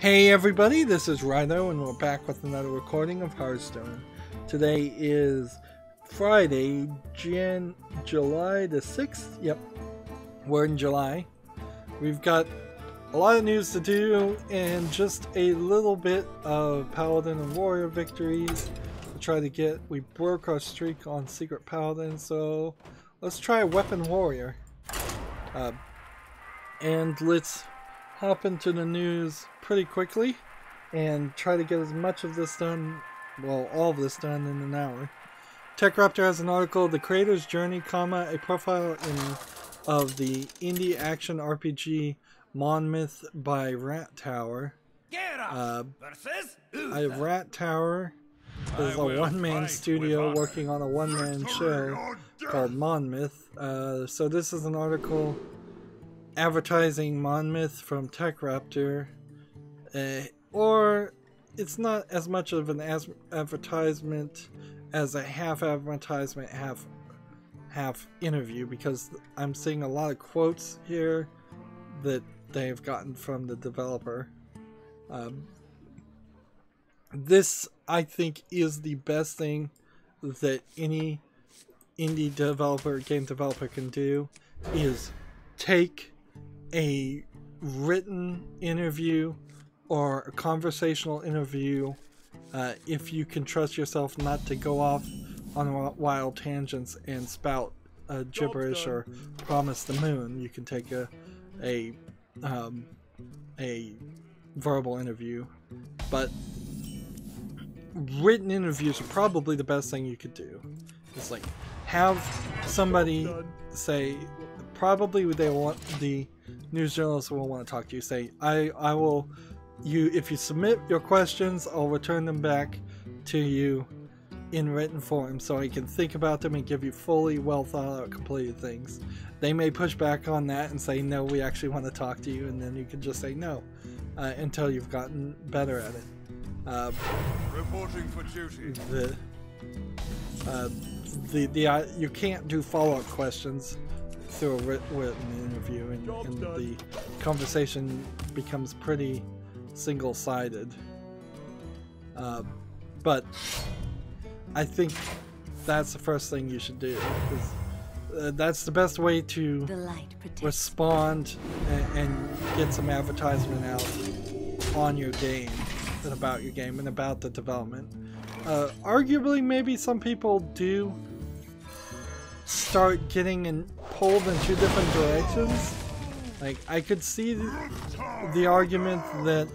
Hey everybody, this is Rydo and we're back with another recording of Hearthstone. Today is Friday, July the 6th. Yep, we're in July. We've got a lot of news to do and just a little bit of Paladin and Warrior victories to try to get. We broke our streak on Secret Paladin, so let's try a Weapon Warrior. And let's hop into the news pretty quickly and try to get as much of this done, well, all of this done in an hour. TechRaptor has an article, The Creator's Journey, a profile of the indie action RPG Monmouth by Rat Tower. Rat Tower is a one-man studio working on a one-man show called Monmouth. So this is an article advertising Monmouth from TechRaptor, or it's not as much of an advertisement as a half advertisement, half interview, because I'm seeing a lot of quotes here that they've gotten from the developer. This, I think, is the best thing that any indie developer, game developer can do, is take a written interview or a conversational interview, if you can trust yourself not to go off on wild tangents and spout gibberish or promise the moon. You can take a verbal interview, but written interviews are probably the best thing you could do. It's like, have somebody say, probably they want, the news journalist will want to talk to you, say, I will, if you submit your questions, I'll return them back to you in written form so I can think about them and give you fully well thought out completed things. They may push back on that and say, no, we actually want to talk to you, and then you can just say no until you've gotten better at it. Reporting for duty. You can't do follow-up questions through a written interview, and the conversation becomes pretty single-sided. But I think that's the first thing you should do. That's the best way to respond and get some advertisement out on your game and about your game and about the development. Arguably, maybe some people do start getting pulled in two different directions. Like, I could see the argument that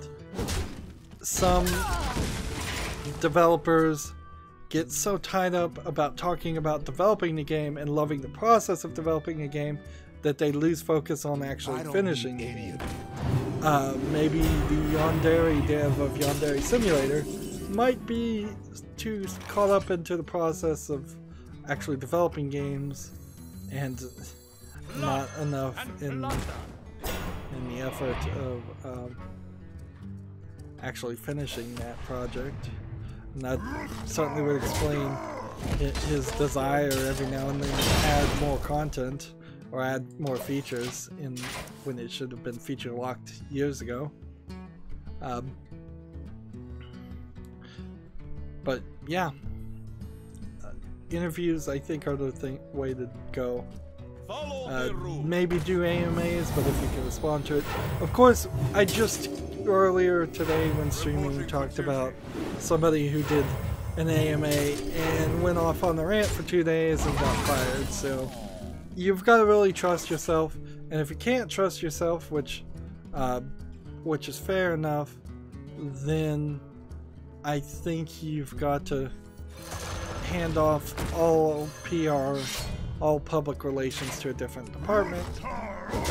some developers get so tied up about talking about developing the game and loving the process of developing a game that they lose focus on actually finishing the game. Maybe the Yandere dev of Yandere Simulator might be too caught up into the process of actually developing games and not enough in the effort of actually finishing that project. And that certainly would explain his desire every now and then to add more content or add more features when it should have been feature locked years ago. But yeah, interviews I think are the way to go. Maybe do AMAs, but if you can respond to it. Of course, I just earlier today when streaming talked about somebody who did an AMA and went off on the rant for 2 days and got fired. So you've got to really trust yourself, and if you can't trust yourself, which is fair enough, then I think you've got to hand off all PR, all public relations to a different department,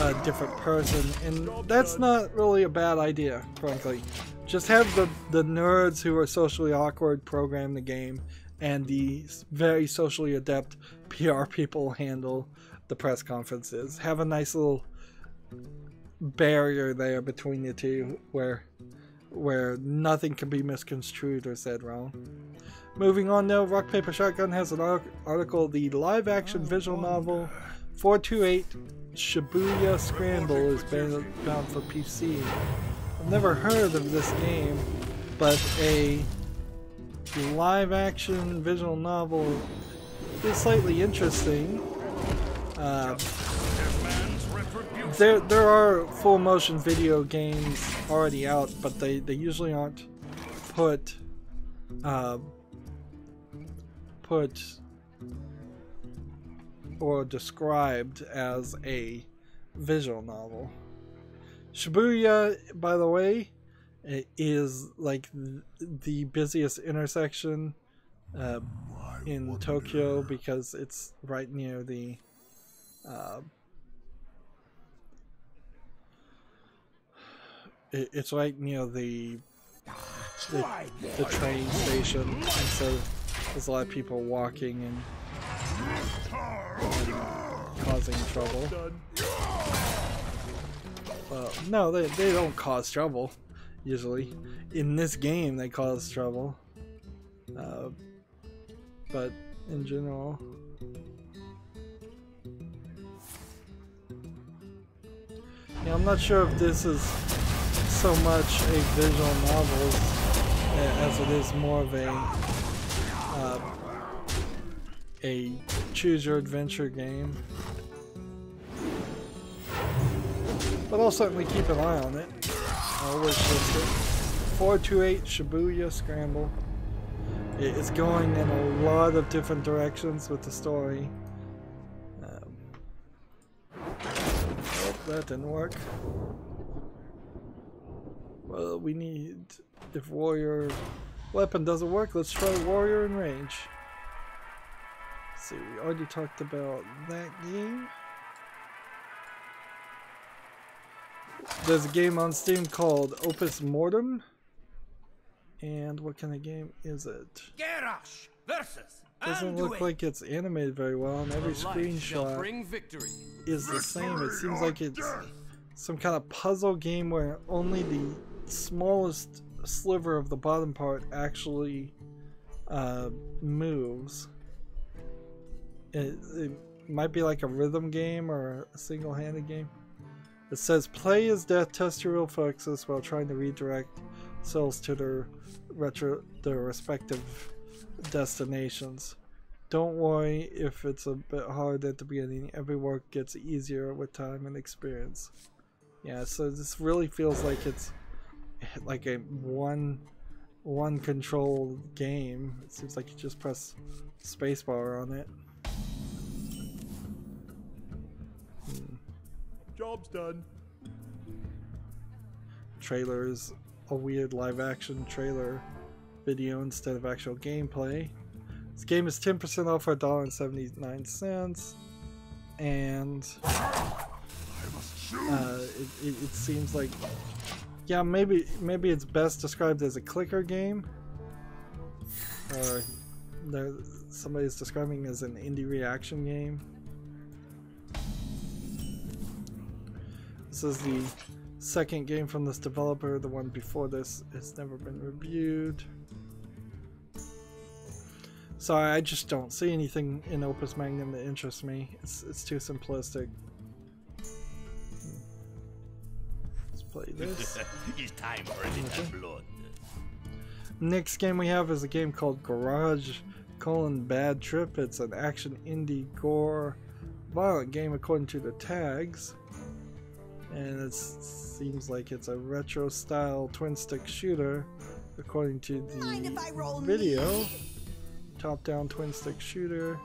a different person, and that's not really a bad idea, frankly. Just have the nerds who are socially awkward program the game, and the very socially adept PR people handle the press conferences. Have a nice little barrier there between the two where nothing can be misconstrued or said wrong. Moving on now, Rock Paper Shotgun has an article, the live-action visual novel 428 Shibuya Scramble is bound for PC. never heard of this game, but a live-action visual novel is slightly interesting. There are full-motion video games already out, but they usually aren't put or described as a visual novel. Shibuya, by the way, is like the busiest intersection in Tokyo because it's right near the it's right near the train station, and so there's a lot of people walking and causing trouble. No, they don't cause trouble. Usually, in this game, they cause trouble. But in general, yeah, I'm not sure if this is so much a visual novel as it is more of a choose-your-adventure game. But I'll certainly keep an eye on it. I'll wish list it. 428 Shibuya Scramble. It's going in a lot of different directions with the story. Oh, that didn't work. Well, we need... If warrior weapon doesn't work, let's try warrior in range. Let's see, we already talked about that game. There's a game on Steam called Opus Mortem. And what kind of game is it? Doesn't look like it's animated very well, and every screenshot is the same. It seems like it's some kind of puzzle game where only the smallest sliver of the bottom part actually moves. It might be like a rhythm game or a single-handed game. It says play as death, test your reflexes while trying to redirect souls to their respective destinations. Don't worry if it's a bit hard at the beginning. Every work gets easier with time and experience. Yeah, so this really feels like it's like a one control game. It seems like you just press spacebar on it. Job's done. Trailer is a weird live action trailer video instead of actual gameplay. This game is 10% off for $1.79, and it seems like, yeah, maybe it's best described as a clicker game, or somebody's describing it as an indie reaction game. This is the second game from this developer. The one before this has never been reviewed. Sorry, I just don't see anything in Opus Magnum that interests me. It's too simplistic. Let's play this. It's time for the blood. Next game we have is a game called Garage: Bad Trip. It's an action indie gore violent game according to the tags. And it seems like it's a retro style twin stick shooter according to the video. Top down twin stick shooter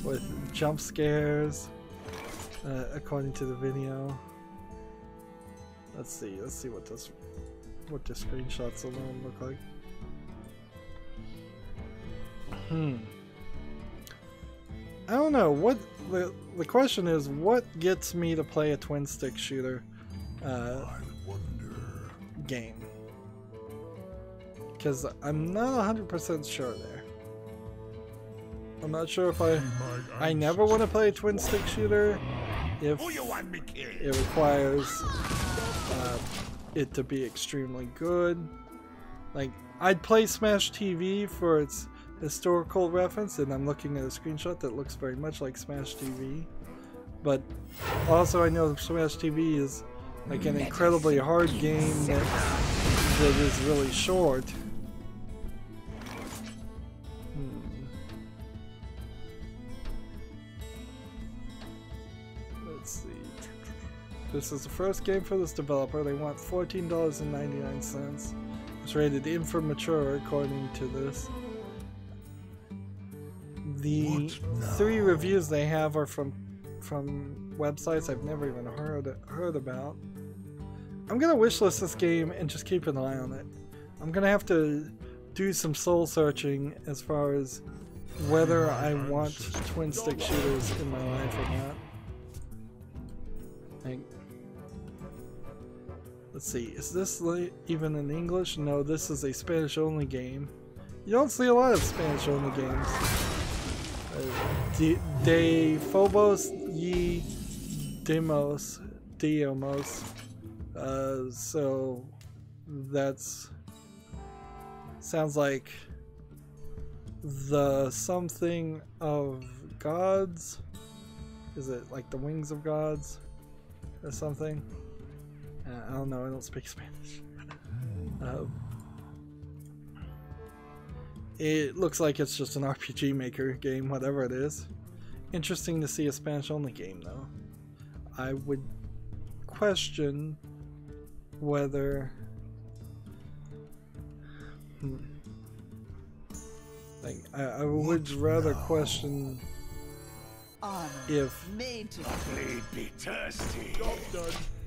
with jump scares according to the video. Let's see what the screenshots alone look like. I don't know what the question is. What gets me to play a twin stick shooter game? Because I'm not 100% sure there. I'm not sure if I never want to play a twin stick shooter if it requires it to be extremely good. Like, I'd play Smash TV for its historical reference, and I'm looking at a screenshot that looks very much like Smash TV. But also I know Smash TV is like an incredibly hard game that is really short. Let's see. This is the first game for this developer. They want $14.99. It's rated in for mature according to this. The 3 reviews they have are from websites I've never even heard about. I'm gonna wishlist this game and just keep an eye on it. I'm gonna have to do some soul searching as far as whether I want twin stick shooters in my life or not. Let's see, is this even in English? No, this is a Spanish only game. You don't see a lot of Spanish only games. De Phobos y Demos. So that's sounds like the something of gods. Is it like the wings of gods or something? I don't know, I don't speak Spanish. It looks like it's just an RPG Maker game, whatever it is. Interesting to see a Spanish only game though. I would question whether like I would rather question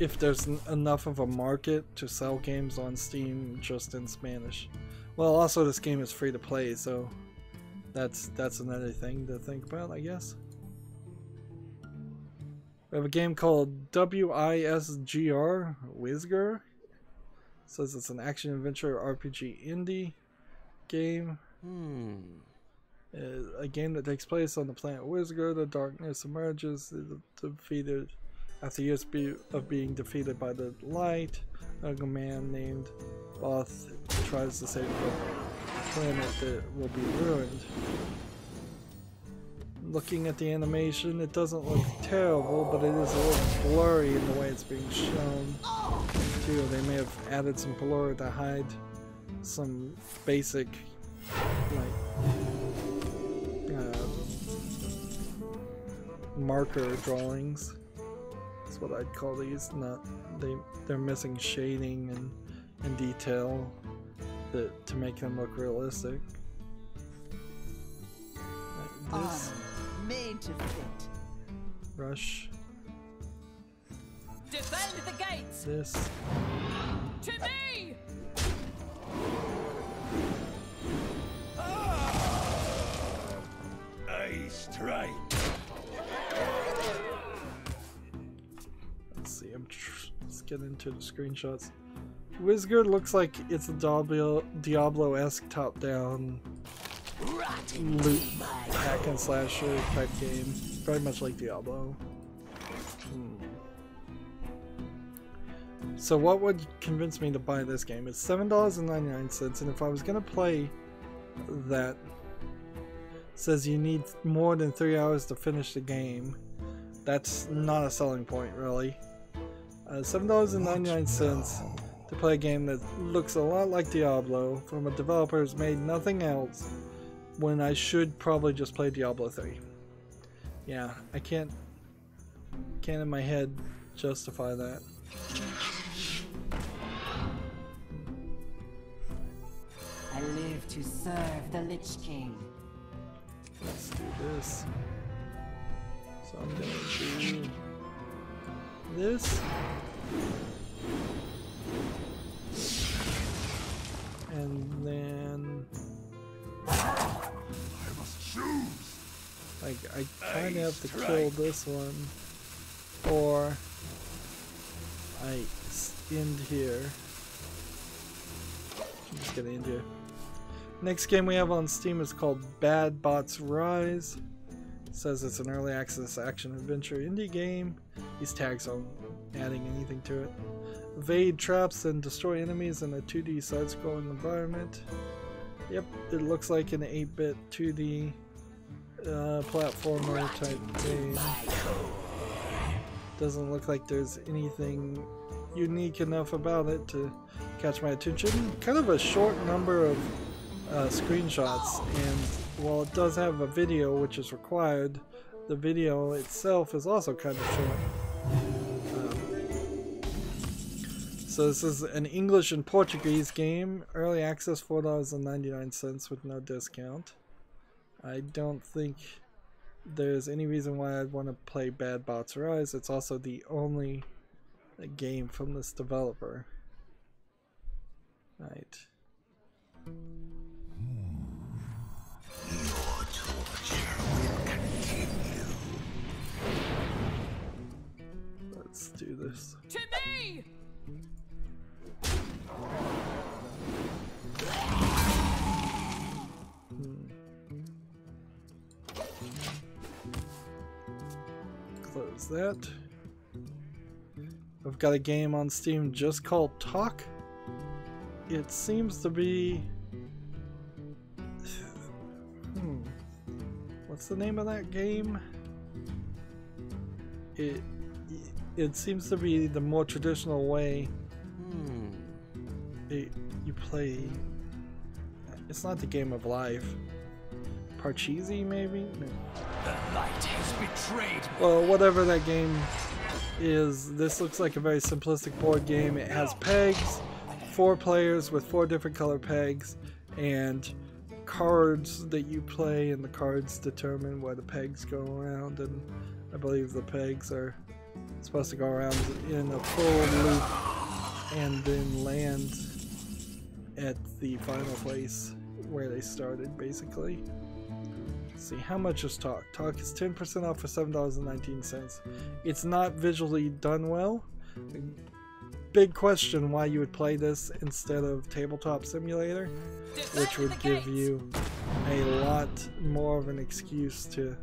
if there's enough of a market to sell games on Steam just in Spanish. Well, also this game is free to play, so that's another thing to think about, I guess. We have a game called WISGR, Wisger. Says it's an action adventure RPG indie game. A game that takes place on the planet Wisger. The darkness emerges, defeated after years of being defeated by the light. A man named Both tries to save the planet that will be ruined. Looking at the animation, it doesn't look terrible, but it is a little blurry in the way it's being shown. Too, they may have added some blur to hide some basic, like, marker drawings. That's what I'd call these. They're missing shading and detail to make them look realistic. Like this. Made to fit. Rush. Defend the gates. This. To me. I strike. Let's see. Let's get into the screenshots. Wisger looks like it's a Diablo-esque top-down loot hack and slasher type game, very much like Diablo. So what would convince me to buy this game? It's $7.99, and if I was gonna play that, it says you need more than 3 hours to finish the game. That's not a selling point, really. $7.99 to play a game that looks a lot like Diablo from a developer who's made nothing else, when I should probably just play Diablo 3. Yeah, I can't in my head justify that. I live to serve the Lich King. Let's do this. So I'm gonna do this. And then like I kinda have to kill this one, or I end here. I'm just gonna end here. Next game we have on Steam is called Bad Bots Rise. It says it's an early access action adventure indie game. These tags aren't adding anything to it. Evade traps and destroy enemies in a 2D side-scrolling environment. Yep, it looks like an 8-bit 2D platformer type game. Doesn't look like there's anything unique enough about it to catch my attention. Kind of a short number of screenshots, and while it does have a video which is required, the video itself is also kind of short. So this is an English and Portuguese game, early access, $4.99 with no discount. I don't think there's any reason why I'd want to play Bad Bots Rise. It's also the only game from this developer. Right. Your torture will continue. Let's do this. To me! Close that. I've got a game on Steam just called Talk. It seems to be... What's the name of that game? It seems to be the more traditional way. You play... It's not the game of life. Parcheesi, maybe? No. The light has betrayed me. Well, whatever that game is, this looks like a very simplistic board game. It has pegs, 4 players with 4 different color pegs, and cards that you play, and the cards determine where the pegs go around, and I believe the pegs are supposed to go around in a full loop and then land at the final place where they started, basically. Let's see, how much is Talk? Talk is 10% off for $7.19. It's not visually done well. Big question why you would play this instead of Tabletop Simulator, which would give you a lot more of an excuse to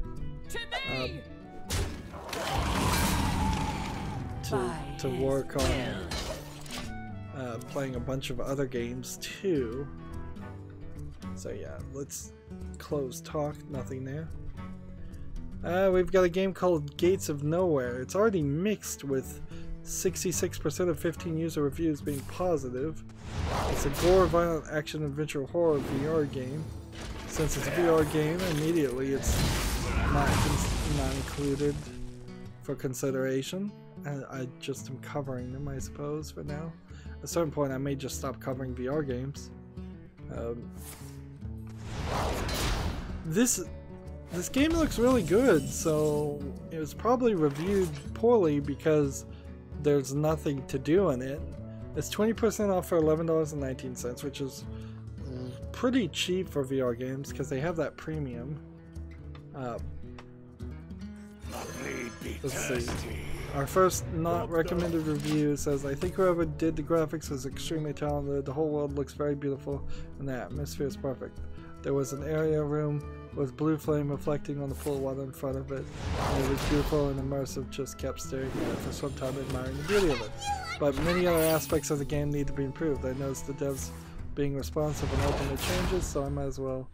work on playing a bunch of other games too. So yeah, let's close Talk, nothing there. We've got a game called Gates of Nowhere. It's already mixed with 66% of 15 user reviews being positive. It's a gore, violent, action, adventure, horror VR game. Since it's a VR game, immediately it's not included for consideration. I just am covering them, I suppose, for now. At a certain point, I may just stop covering VR games. This game looks really good, so it was probably reviewed poorly because there's nothing to do in it. It's 20% off for $11.19, which is pretty cheap for VR games because they have that premium. Let's see. Our first not recommended review says, I think whoever did the graphics was extremely talented. The whole world looks very beautiful and the atmosphere is perfect. There was an area room with blue flame reflecting on the pool of water in front of it. And it was beautiful and immersive, just kept staring at it for some time, admiring the beauty of it. But many other aspects of the game need to be improved. I noticed the devs being responsive and open to changes, so I might as well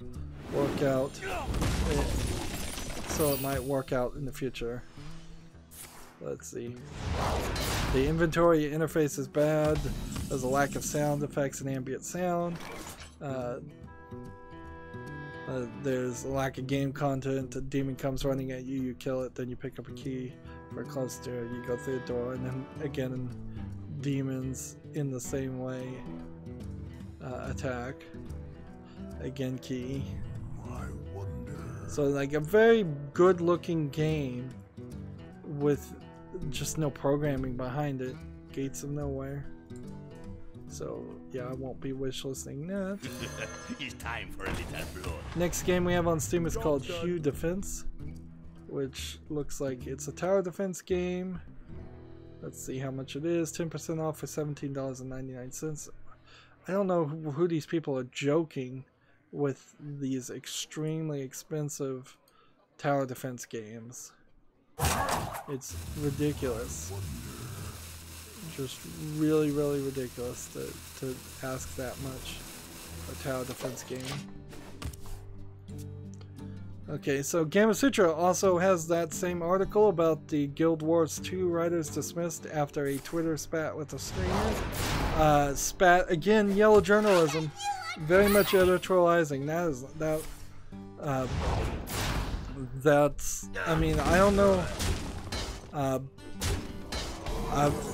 work out it, so it might work out in the future. Let's see. The inventory interface is bad. There's a lack of sound effects and ambient sound. There's a lack of game content. A demon comes running at you, you kill it, then you pick up a key for a closed door, you go through the door, and then again demons in the same way attack. Again key. So like a very good looking game with just no programming behind it. Gates of Nowhere. So yeah, I won't be wishlisting that. It's time for a little blood. Next game we have on Steam is called Hue Defense, which looks like it's a tower defense game. Let's see how much it is. 10% off for $17.99. I don't know who these people are joking with these extremely expensive tower defense games. It's ridiculous. Just really, really ridiculous to ask that much for a tower defense game. Okay, so Gamasutra also has that same article about the Guild Wars 2 writers dismissed after a Twitter spat with a streamer. Spat, again, yellow journalism. Very much editorializing. That's, I mean, I don't know.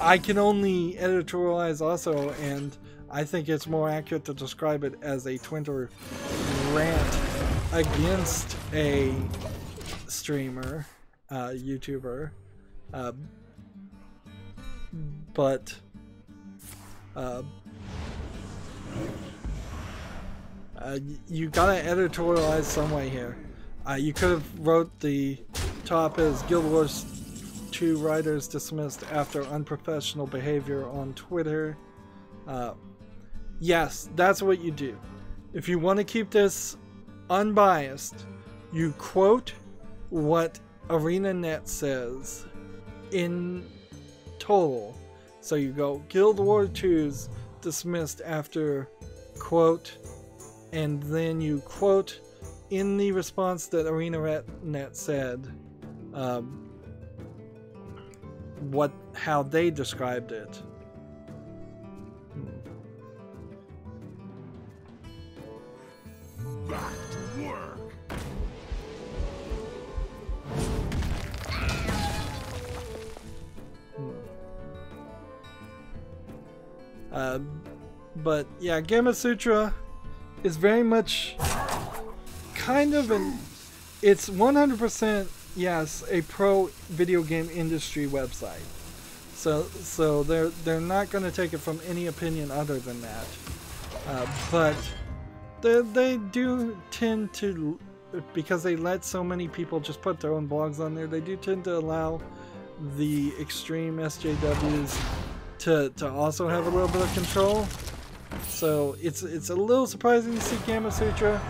I can only editorialize also, and I think it's more accurate to describe it as a Twitter rant against a streamer, YouTuber, but you gotta editorialize some way here. You could have wrote the top as Guild Wars 2 writers dismissed after unprofessional behavior on Twitter. Yes, that's what you do. If you want to keep this unbiased, you quote what ArenaNet says in total. So you go Guild Wars 2's dismissed after quote, and then you quote in the response that ArenaNet said how they described it. Back to work. But yeah, Gamasutra is very much kind of it's 100% yes, a pro video game industry website. So they're not going to take it from any opinion other than that. But they do tend to, because they let so many people just put their own blogs on there, they do tend to allow the extreme SJWs to also have a little bit of control. So it's a little surprising to see Gamasutra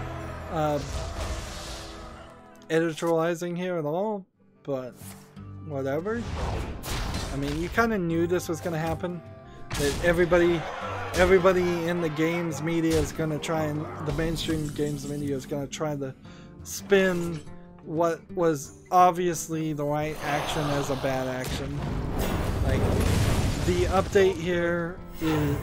editorializing here at all, but whatever. I mean, you kind of knew this was going to happen. That everybody in the games media is going to try, and the mainstream games media is going to try to spin what was obviously the right action as a bad action. Like, the update here is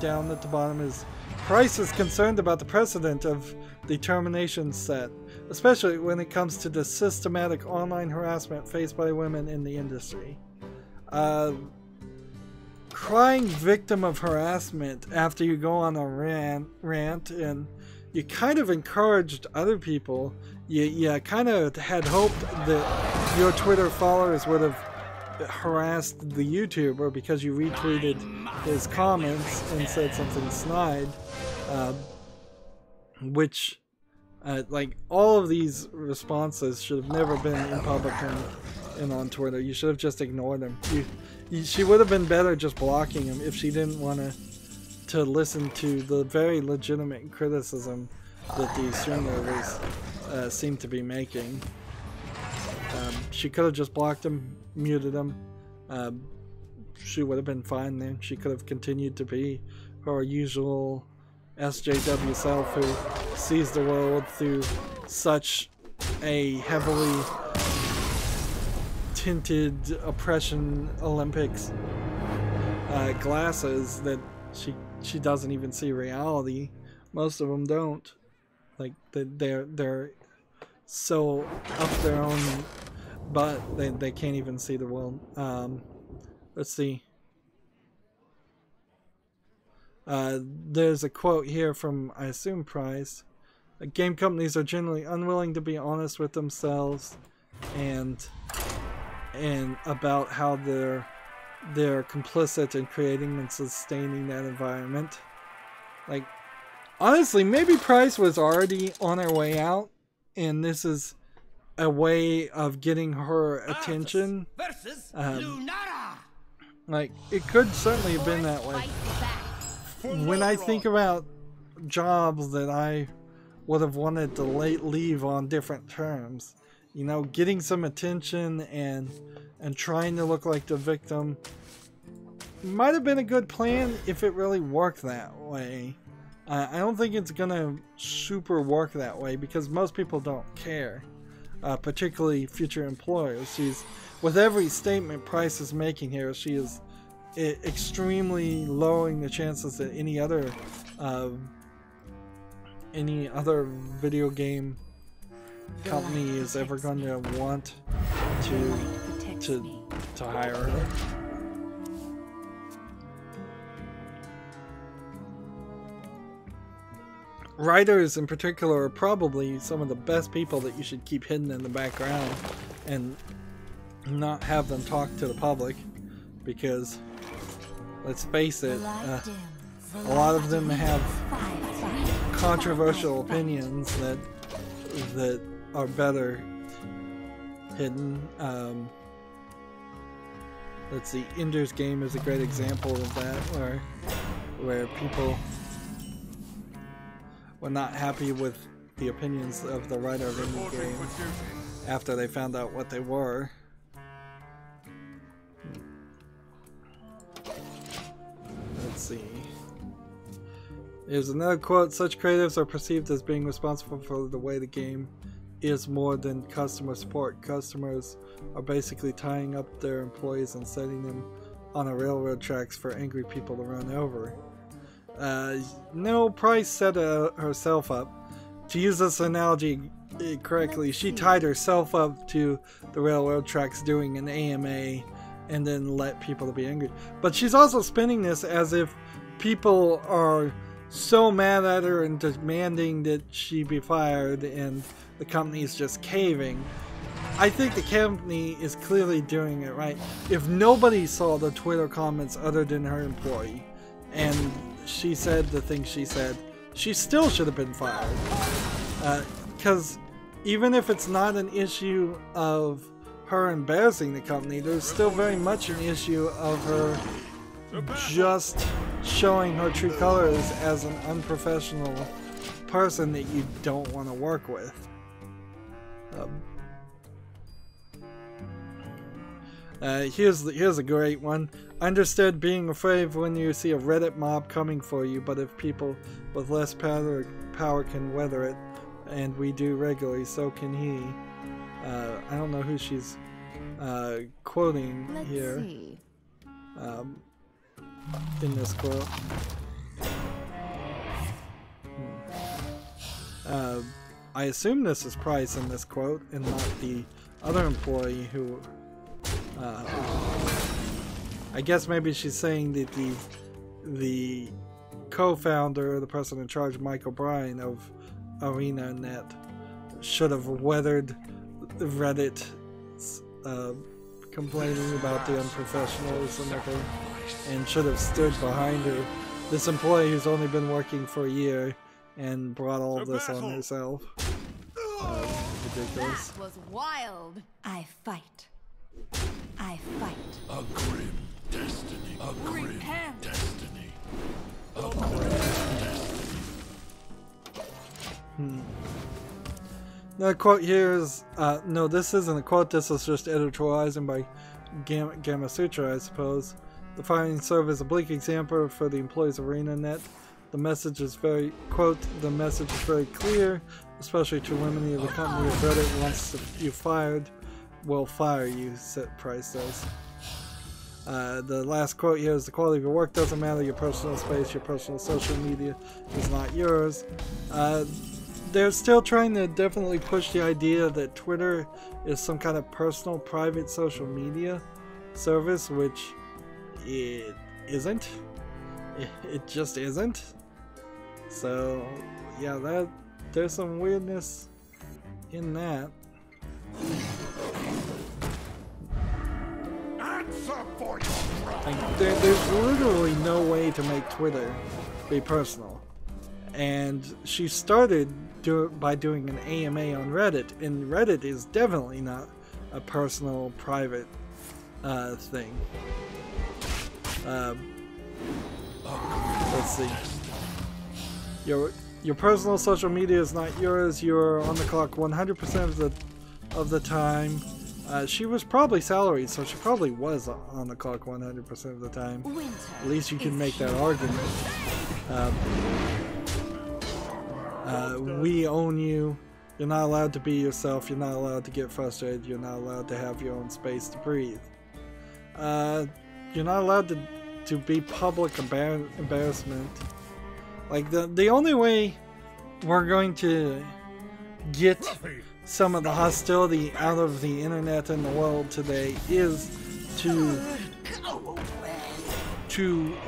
down at the bottom is Price is concerned about the precedent of the termination set, especially when it comes to the systematic online harassment faced by women in the industry. Crying victim of harassment after you go on a rant and you kind of encouraged other people. You kind of had hoped that your Twitter followers would have harassed the YouTuber because you retweeted his comments and said something snide, which like all of these responses should have never been in public and on Twitter. You should have just ignored them. She would have been better just blocking him if she didn't want to listen to the very legitimate criticism that these streamers seem to be making. She could have just blocked him, muted him. She would have been fine then. She could have continued to be her usual SJW self who sees the world through such a heavily tinted oppression Olympics glasses that she doesn't even see reality. Most of them don't. Like they're so up their own butt they can't even see the world. Let's see. There's a quote here from, I assume, Price. Game companies are generally unwilling to be honest with themselves and about how they're complicit in creating and sustaining that environment. Like, honestly, maybe Price was already on her way out, and this is a way of getting her attention. Like, it could certainly have been that way. When I think about jobs that I would have wanted to leave on different terms, you know, getting some attention and trying to look like the victim might have been a good plan if it really worked that way. I don't think it's gonna super work that way because most people don't care. particularly future employers. She's, with every statement Price is making here, she is extremely lowering the chances that any other video game company is ever going to want to hire her. Writers in particular are probably some of the best people that you should keep hidden in the background and not have them talk to the public, because let's face it, a lot of them have controversial opinions that are better hidden. Let's see, Ender's Game is a great example of that, where people were not happy with the opinions of the writer of the game after they found out what they were. Let's see. Here's another quote. Such creatives are perceived as being responsible for the way the game is more than customer support. Customers are basically tying up their employees and setting them on a railroad tracks for angry people to run over. No, Price set herself up. To use this analogy correctly, she tied herself up to the railroad tracks doing an AMA and then let people to be angry. But she's also spinning this as if people are so mad at her and demanding that she be fired and the company is just caving. I think the company is clearly doing it right. If nobody saw the Twitter comments other than her employee, and she said the things she said, she still should have been fired. Because even if it's not an issue of her embarrassing the company, there's still very much an issue of her just showing her true colors as an unprofessional person that you don't want to work with. Here's a great one. Understood being afraid when you see a Reddit mob coming for you, but if people with less power can weather it, and we do regularly, so can he. I don't know who she's quoting here in this quote. I assume this is Price in this quote and not the other employee who I guess maybe she's saying that the co-founder, the person in charge, Mike O'Brien of ArenaNet, should have weathered Reddit complaining about the unprofessionalism of her and should have stood behind her. This employee who's only been working for a year and brought all of this on herself. Ridiculous. That was wild. I fight. I fight. A grim destiny. A grim destiny. A grim destiny. The quote here is, no, this isn't a quote, this is just editorializing by Gamma Sutra, I suppose. The firing served as a bleak example for the employees of ArenaNet. The message is very, quote, the message is very clear, especially to women of the company. If Reddit wants you fired, will fire you, Price says. The last quote here is, the quality of your work doesn't matter, your personal space, your personal social media is not yours. They're still trying to definitely push the idea that Twitter is some kind of personal, private social media service, which it isn't. It just isn't. So, yeah, there's some weirdness in that. Like, there's literally no way to make Twitter be personal. And she started by doing an AMA on Reddit, and Reddit is definitely not a personal, private thing. Let's see. Your personal social media is not yours. You're on the clock 100% of the time. She was probably salaried, so she probably was on the clock 100% of the time. At least you can make that argument. We own you. You're not allowed to be yourself. You're not allowed to get frustrated. You're not allowed to have your own space to breathe. You're not allowed to be public embarrassment. Like the only way we're going to get some of the hostility out of the internet and the world today is to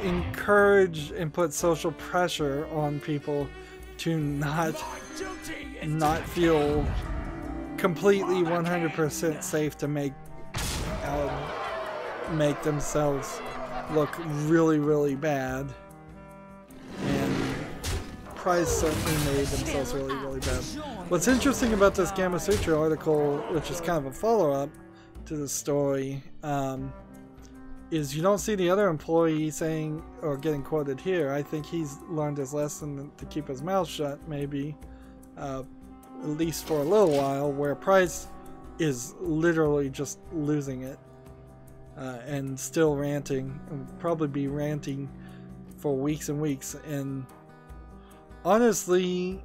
encourage and put social pressure on people to not feel completely 100% safe to make themselves look really, really bad. And Price certainly made themselves really, really bad. What's interesting about this Gamma Sutra article, which is kind of a follow-up to the story, is you don't see the other employee saying or getting quoted here. I think he's learned his lesson to keep his mouth shut, maybe, at least for a little while, where Price is literally just losing it and still ranting, and probably be ranting for weeks and weeks. And honestly,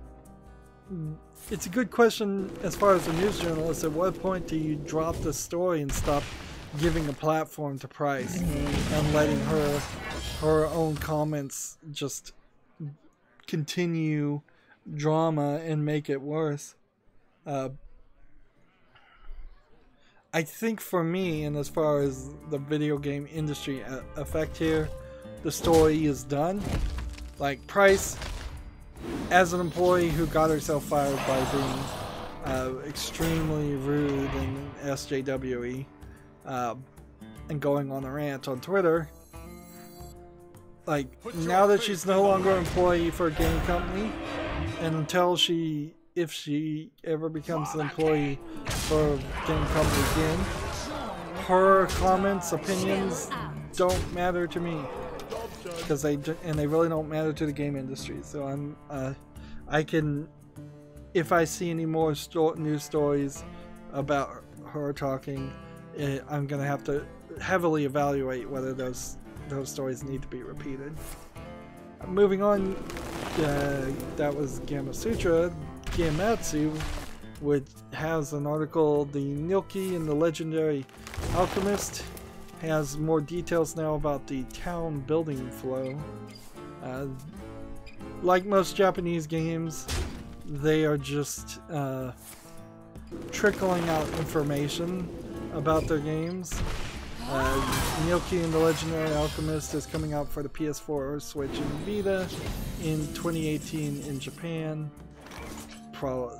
it's a good question as far as a news journalist. At what point do you drop the story and stop giving a platform to Price and letting her own comments just continue drama and make it worse? I think for me, and as far as the video game industry effect here, the story is done. Like, Price, as an employee who got herself fired by being extremely rude and SJWE, and going on a rant on Twitter, like, now that she's no longer an employee for a game company, and until if she ever becomes an employee for a game company again, her comments, opinions don't matter to me, because they really don't matter to the game industry. So I can, if I see any more news stories about her talking, I'm gonna have to heavily evaluate whether those stories need to be repeated. Moving on, that was Gamma Sutra. Gamatsu, which has an article, The Nilki and the Legendary Alchemist, has more details now about the town building flow. Like most Japanese games, they are just trickling out information about their games. Nilki and the Legendary Alchemist is coming out for the PS4, Switch, and Vita in 2018 in Japan.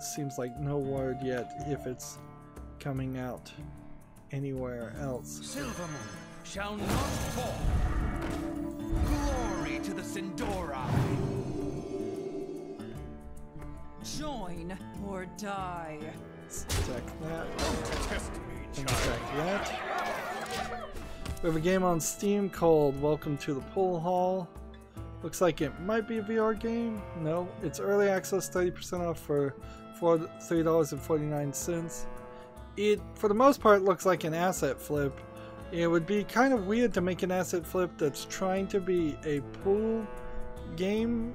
Seems like no word yet if it's coming out anywhere else. Silvermoon shall not fall. Glory to the Sindora. Join or die. Let's check that. And check that. We have a game on Steam called Welcome to the Pool Hall. Looks like it might be a VR game. No, it's early access, 30% off for $3.49. It, for the most part, looks like an asset flip. It would be kind of weird to make an asset flip that's trying to be a pool game.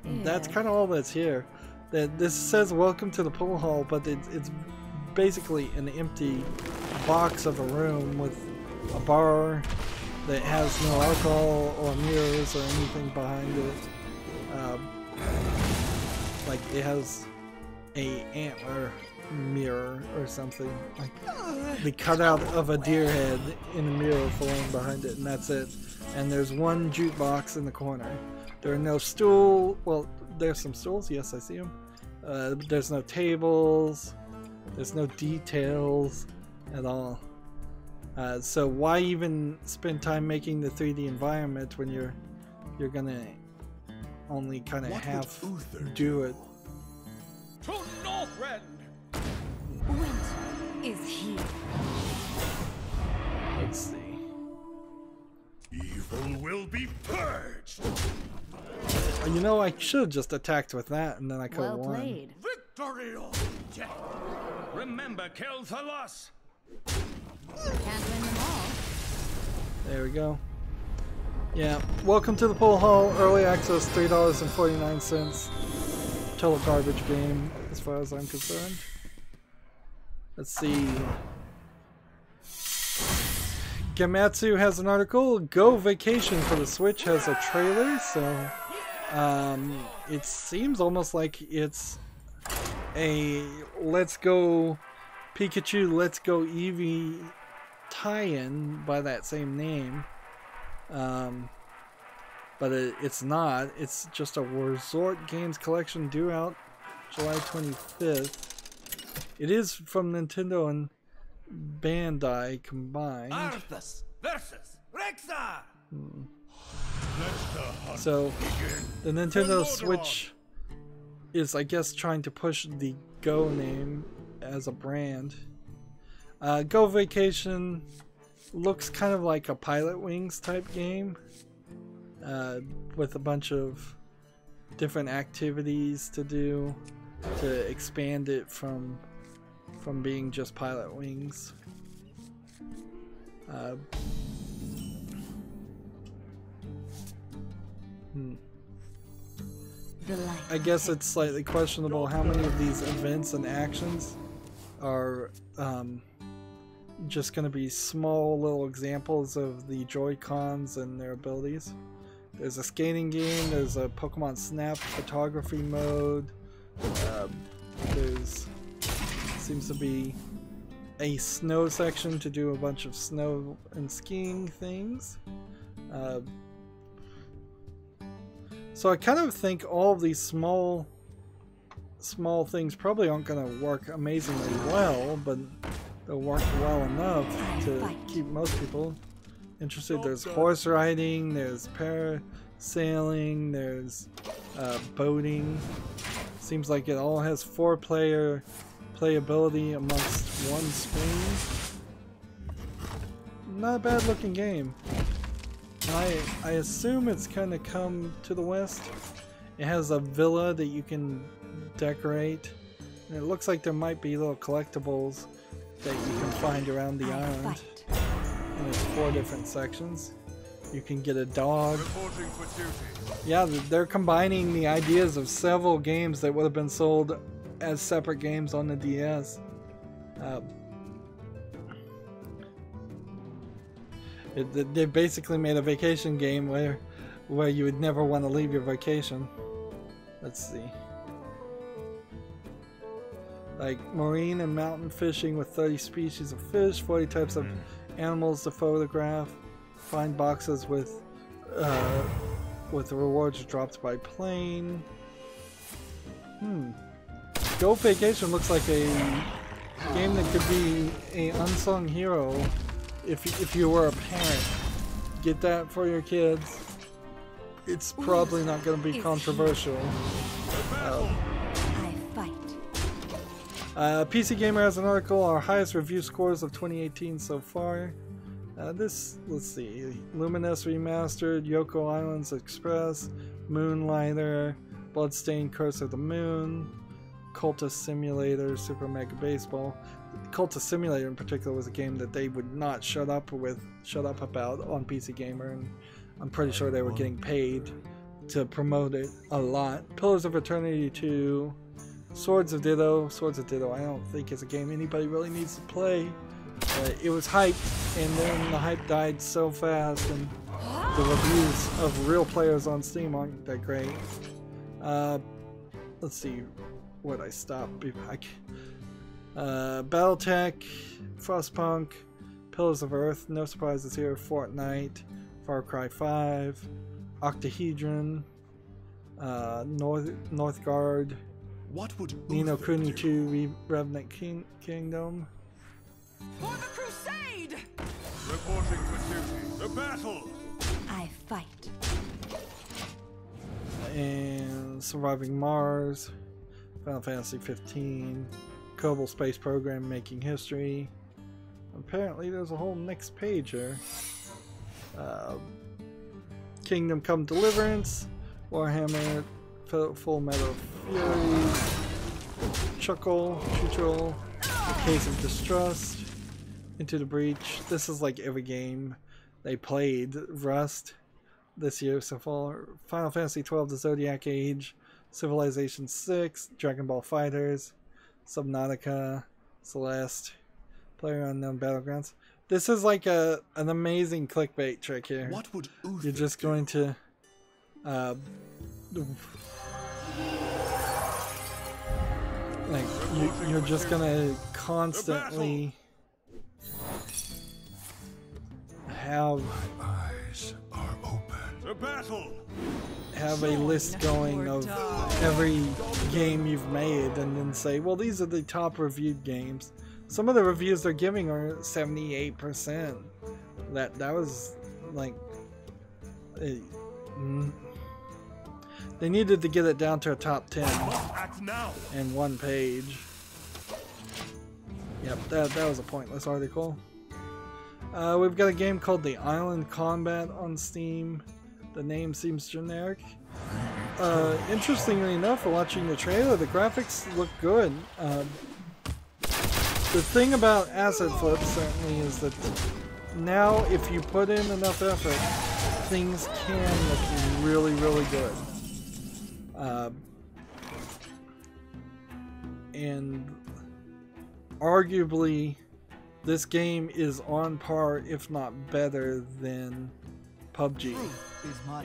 That's kind of all that's here. This says Welcome to the Pool Hall, but it's basically an empty box of a room with a bar that has no alcohol or mirrors or anything behind it. Like, it has a antler mirror or something, like the cutout of a deer head in a mirror flowing behind it, and that's it. And there's one jukebox in the corner. There are no well, there's some stools, yes, I see them. There's no tables, there's no details at all. So why even spend time making the 3D environment when you're gonna only kind of half do it? To Northrend. Winter is here. Let's see. Evil will be purged. You know, I should have just attacked with that, and then I could have won. Played. Victory or death. Remember, kill the loss. Can't win them all. There we go. Yeah, Welcome to the Pool Hall, early access, $3.49. total garbage game as far as I'm concerned. Let's see. Gamatsu has an article. Go Vacation for the Switch has a trailer, so it seems almost like it's a Let's Go Pikachu, Let's Go Eevee tie-in by that same name. But it's not. It's just a Resort Games Collection due out July 25th. It is from Nintendo and Bandai combined. Arthas versus Rexar. So the Nintendo Switch is, I guess, trying to push the Go name as a brand. Go Vacation looks kind of like a Pilot Wings type game, with a bunch of different activities to do to expand it from being just Pilot Wings. I guess it's slightly questionable how many of these events and actions are just going to be small little examples of the Joy-Cons and their abilities. There's a skating game, there's a Pokemon Snap photography mode, there's seems to be a snow section to do a bunch of snow and skiing things. So I kind of think all of these small things probably aren't going to work amazingly well, but they'll work well enough to keep most people interested. There's horse riding, there's parasailing, there's boating. Seems like it all has 4-player playability amongst one screen. Not a bad looking game. I assume it's going to come to the West. It has a villa that you can decorate, and it looks like there might be little collectibles that you can find around the island. And it's 4 different sections. You can get a dog. Yeah, they're combining the ideas of several games that would have been sold as separate games on the DS. They basically made a vacation game where you would never want to leave your vacation. Let's see. Like marine and mountain fishing with 30 species of fish, 40 types of animals to photograph, find boxes with rewards dropped by plane. Go Vacation looks like a game that could be an unsung hero if you were a parent. Get that for your kids. It's probably not going to be controversial. PC Gamer has an article, our highest review scores of 2018 so far. Let's see, Luminous Remastered, Yoko Islands Express, Moonlighter, Bloodstained Curse of the Moon, Cultist Simulator, Super Mega Baseball. Cultist Simulator in particular was a game that they would not shut up about on PC Gamer, and I'm pretty sure they were getting paid to promote it a lot. Pillars of Eternity 2, Swords of Ditto I don't think is a game anybody really needs to play. It was hyped, and then the hype died so fast, and the reviews of real players on Steam aren't that great. Let's see, where'd I stop? Battletech, Frostpunk, Pillars of Earth, no surprises here, Fortnite, Far Cry 5, Octahedron, Northgard, Ni no Kuni 2, Revenant Kingdom. For the crusade! Reporting for duty. The battle! I fight. And Surviving Mars, Final Fantasy 15, Kerbal Space Program Making History. Apparently there's a whole next page here. Kingdom Come Deliverance, Warhammer, Full Metal Fury, Chuckle, The Case of Distrust, Into the Breach. This is like every game they played. Rust this year so far. Final Fantasy 12, The Zodiac Age, Civilization 6, Dragon Ball Fighters, Subnautica, Celeste, PlayerUnknown Battlegrounds. This is like an amazing clickbait trick here. What would Uther You're just going to like you're just gonna constantly have eyes are open. The battle. Have a list going of every game you've made and then say, well, these are the top reviewed games. Some of the reviews they're giving are 78%. That was like they needed to get it down to a top 10 in one page. Yep, that was a pointless article. We've got a game called The Island Combat on Steam. The name seems generic. Interestingly enough, watching the trailer, the graphics look good. The thing about asset flips certainly is that now if you put in enough effort, things can look really, really good. And arguably, this game is on par, if not better, than PUBG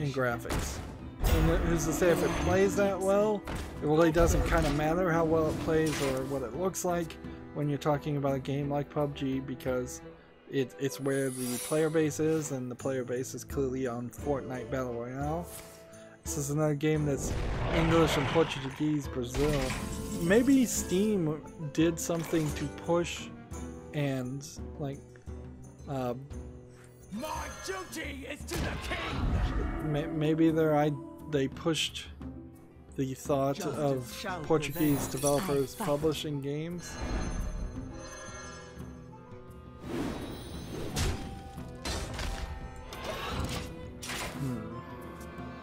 in graphics. And who's to say if it plays that well, it really doesn't kind of matter how well it plays or what it looks like when you're talking about a game like PUBG, because it's where the player base is, and the player base is clearly on Fortnite Battle Royale. This is another game that's English and Portuguese Brazil. Maybe Steam did something to push and like My duty is to the king. maybe they pushed the thought of Portuguese developers publishing games.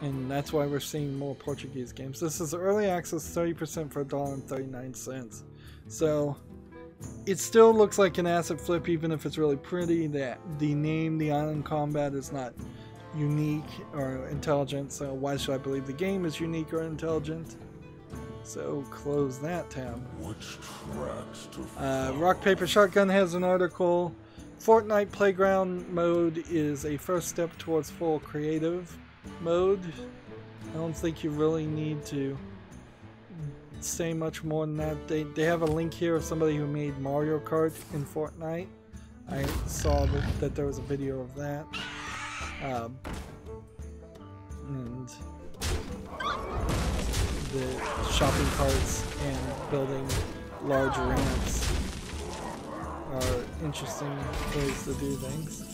And that's why we're seeing more Portuguese games. This is early access, 30% for $1.39. So it still looks like an asset flip, even if it's really pretty. The name, The Island Combat, is not unique or intelligent, so why should I believe the game is unique or intelligent? So close that tab. Rock Paper Shotgun has an article. Fortnite Playground mode is a first step towards full creative mode. I don't think you really need to say much more than that. They have a link here of somebody who made Mario Kart in Fortnite. I saw that there was a video of that. And the shopping carts and building large ramps are interesting ways to do things.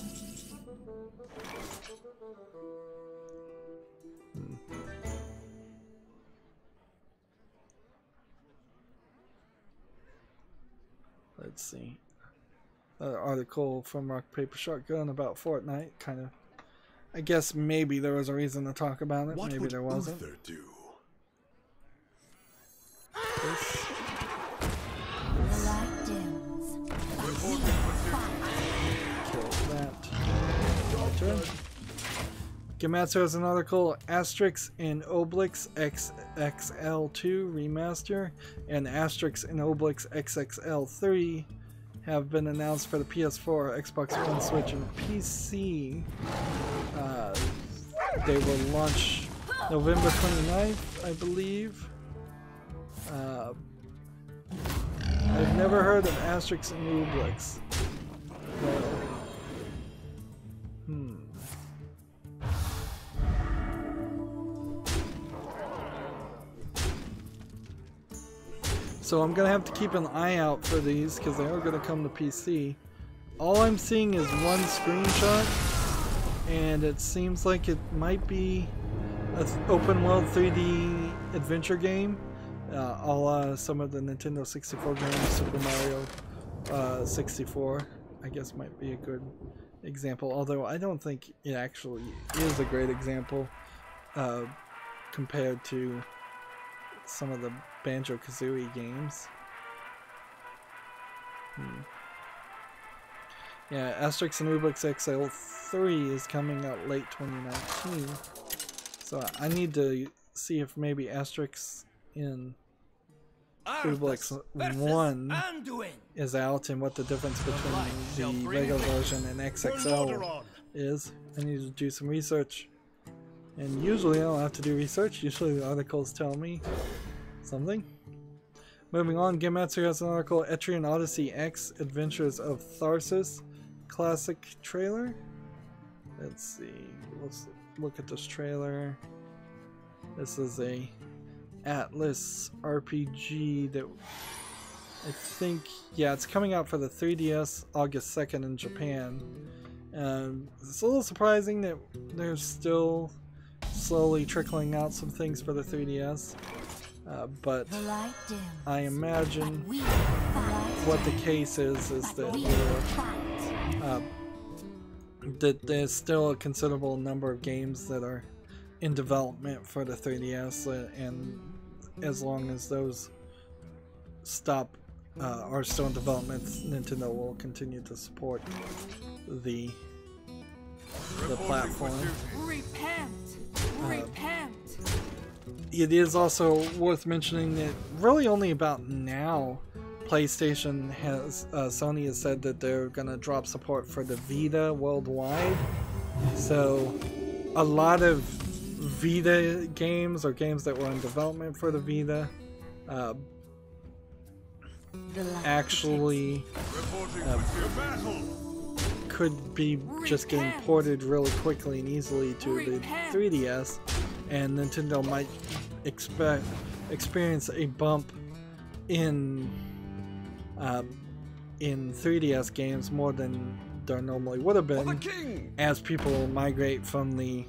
Let's see. Another article from Rock Paper Shotgun about Fortnite. Kind of, I guess maybe there was a reason to talk about it. Maybe there wasn't. Uther do? Kill that. My turn. Gematsu has an article. Asterix and Obelix XXL2 Remaster and Asterix and Obelix XXL3 have been announced for the PS4, Xbox One, Switch, and PC. They will launch November 29th, I believe. I've never heard of Asterix and Obelix. So I'm gonna have to keep an eye out for these because they are gonna come to PC. All I'm seeing is one screenshot, and it seems like it might be an open world 3D adventure game, a la some of the Nintendo 64 games. Super Mario 64, I guess, might be a good example. Although I don't think it actually is a great example compared to some of the Banjo-Kazooie games. Yeah, Asterix and Obelix XL3 is coming out late 2019. So I need to see if maybe asterisks in Arthas versus 1 Anduin. is out and what the difference between the regular version and XXL is. I need to do some research. And usually I don't have to do research. Usually the articles tell me something. Moving on, Gematsu has an article, Etrian Odyssey X Adventures of Tharsis Classic Trailer. Let's see. Let's look at this trailer. This is a Atlas RPG that I think, yeah, it's coming out for the 3DS August 2nd in Japan. It's a little surprising that they're still slowly trickling out some things for the 3DS. But I imagine what the case is that there's still a considerable number of games that are in development for the 3DS, and as long as those stop are still in development, Nintendo will continue to support the platform. Repent! Repent! It is also worth mentioning that really only about now PlayStation has, Sony has said that they're going to drop support for the Vita worldwide. So a lot of Vita games or games that were in development for the Vita actually could be just getting ported really quickly and easily to the 3DS, and Nintendo might experience a bump in 3DS games more than there normally would have been as people migrate from the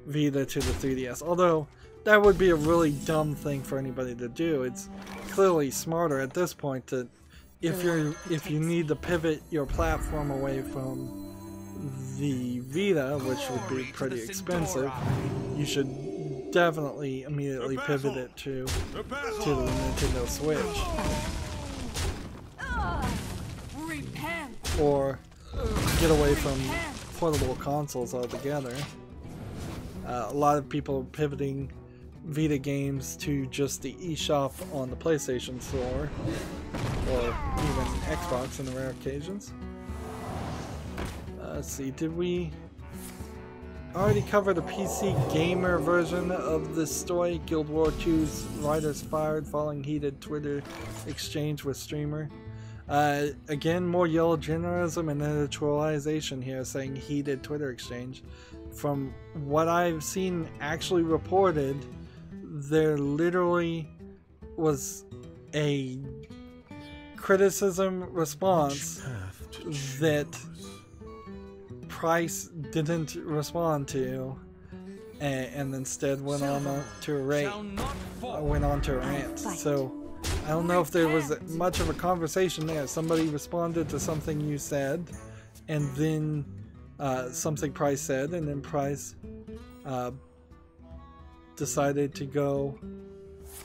Vita to the 3DS. Although that would be a really dumb thing for anybody to do. It's clearly smarter at this point that if you need to pivot your platform away from the Vita, which would be pretty expensive, you should definitely immediately pivot it to the Nintendo Switch. Or get away from portable consoles altogether. A lot of people are pivoting Vita games to just the eShop on the PlayStation Store, or even Xbox in the rare occasions. Let's see, did we already cover the PC gamer version of this story? Guild War 2's writers fired following heated Twitter exchange with streamer. Again, more yellow journalism and editorialization here, saying heated Twitter exchange. From what I've seen actually reported, there literally was a criticism response that Price didn't respond to, and instead went on to a rant. So I don't know if there was much of a conversation there. Somebody responded to something you said, and then something Price said, and then Price decided to go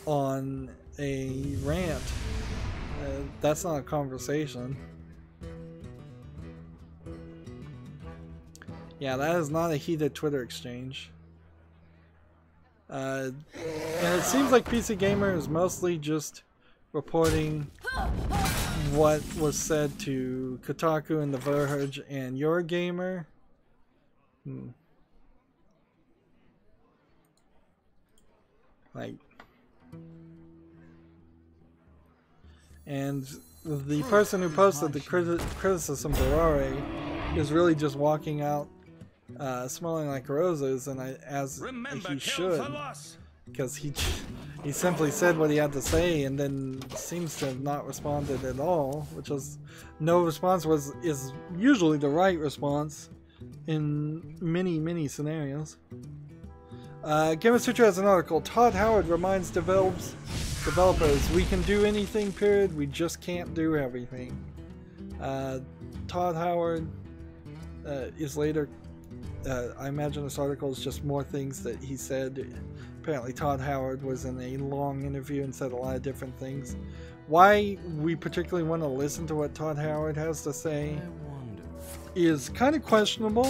on a rant. That's not a conversation. Yeah, that is not a heated Twitter exchange. And it seems like PC Gamer is mostly just reporting what was said to Kotaku and The Verge and Eurogamer. And the person who posted the criticism, Ferrari, is really just walking out smelling like roses, and as he should, because he simply said what he had to say and then seems to have not responded at all, which was no response is usually the right response in many scenarios. Game Sutra has an article. Todd Howard reminds developers, we can do anything, period. We just can't do everything. Todd Howard is later, I imagine this article is just more things that he said. Apparently Todd Howard was in a long interview and said a lot of different things. Why we particularly want to listen to what Todd Howard has to say is kind of questionable,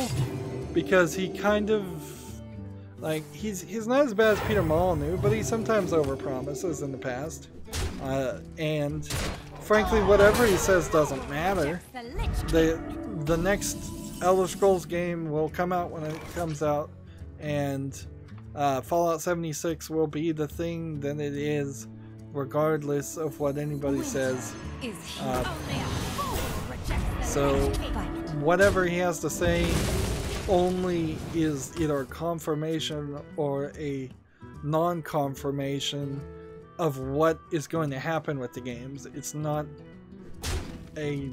because he kind of Like, he's not as bad as Peter Molyneux, but he sometimes overpromises in the past. And frankly, whatever he says doesn't matter. The next Elder Scrolls game will come out when it comes out, and Fallout 76 will be the thing that it is, regardless of what anybody says. So whatever he has to say only is either a confirmation or a non-confirmation of what is going to happen with the games. It's not a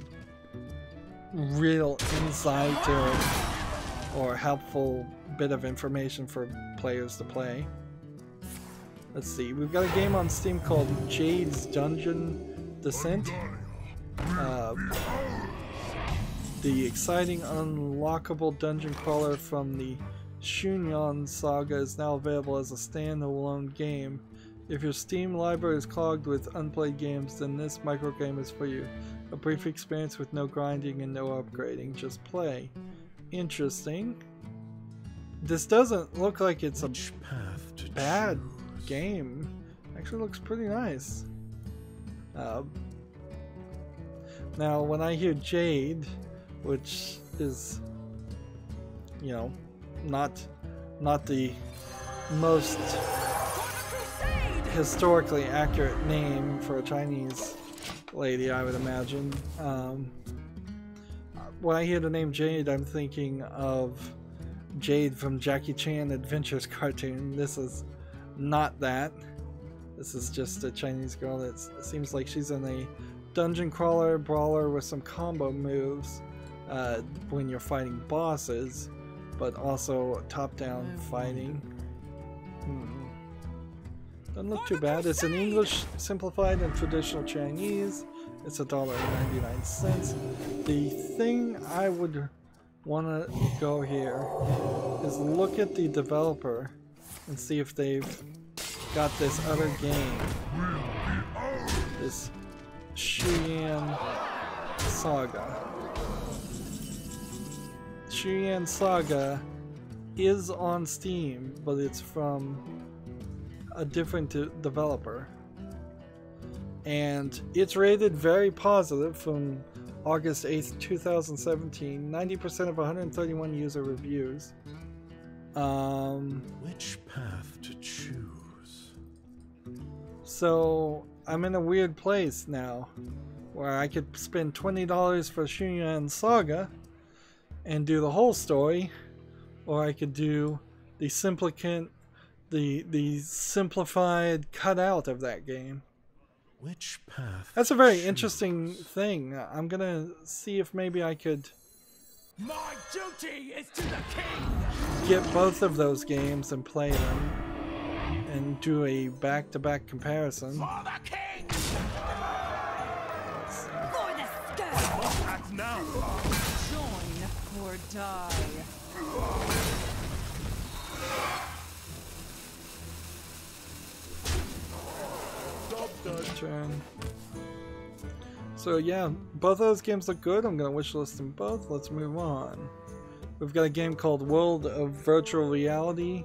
real insight or helpful bit of information for players to play. Let's see, we've got a game on Steam called Jade's Dungeon Descent. The exciting unlockable dungeon crawler from the Shunyan saga is now available as a standalone game. If your Steam library is clogged with unplayed games, then this microgame is for you. A brief experience with no grinding and no upgrading, just play. Interesting. This doesn't look like it's a bad game. Actually looks pretty nice. Now when I hear Jade, which is, you know, not the most historically accurate name for a Chinese lady, I would imagine. When I hear the name Jade, I'm thinking of Jade from Jackie Chan Adventures cartoon. This is not that. This is just a Chinese girl that seems like she's in a dungeon crawler brawler with some combo moves when you're fighting bosses, but also top-down fighting. Doesn't look too bad. It's in English, simplified, and traditional Chinese. It's $1.99. The thing I would want to go here is look at the developer and see if they've got this other game. This Shunyan Saga. Shunyan Saga is on Steam, but it's from a different developer, and it's rated very positive from August 8th, 2017. 90% of 131 user reviews. Which path to choose? So I'm in a weird place now where I could spend $20 for Shunyan Saga and do the whole story, or I could do the simplified cutout of that game. Which path? That's a very interesting thing. I'm gonna see if maybe I could My duty is to the king. get both of those games and play them and do a back-to-back comparison. For the king. For the skirt. Act now. Join or die. Turn. So yeah, both of those games look good. I'm gonna wishlist them both. Let's move on. We've got a game called World of Virtual Reality,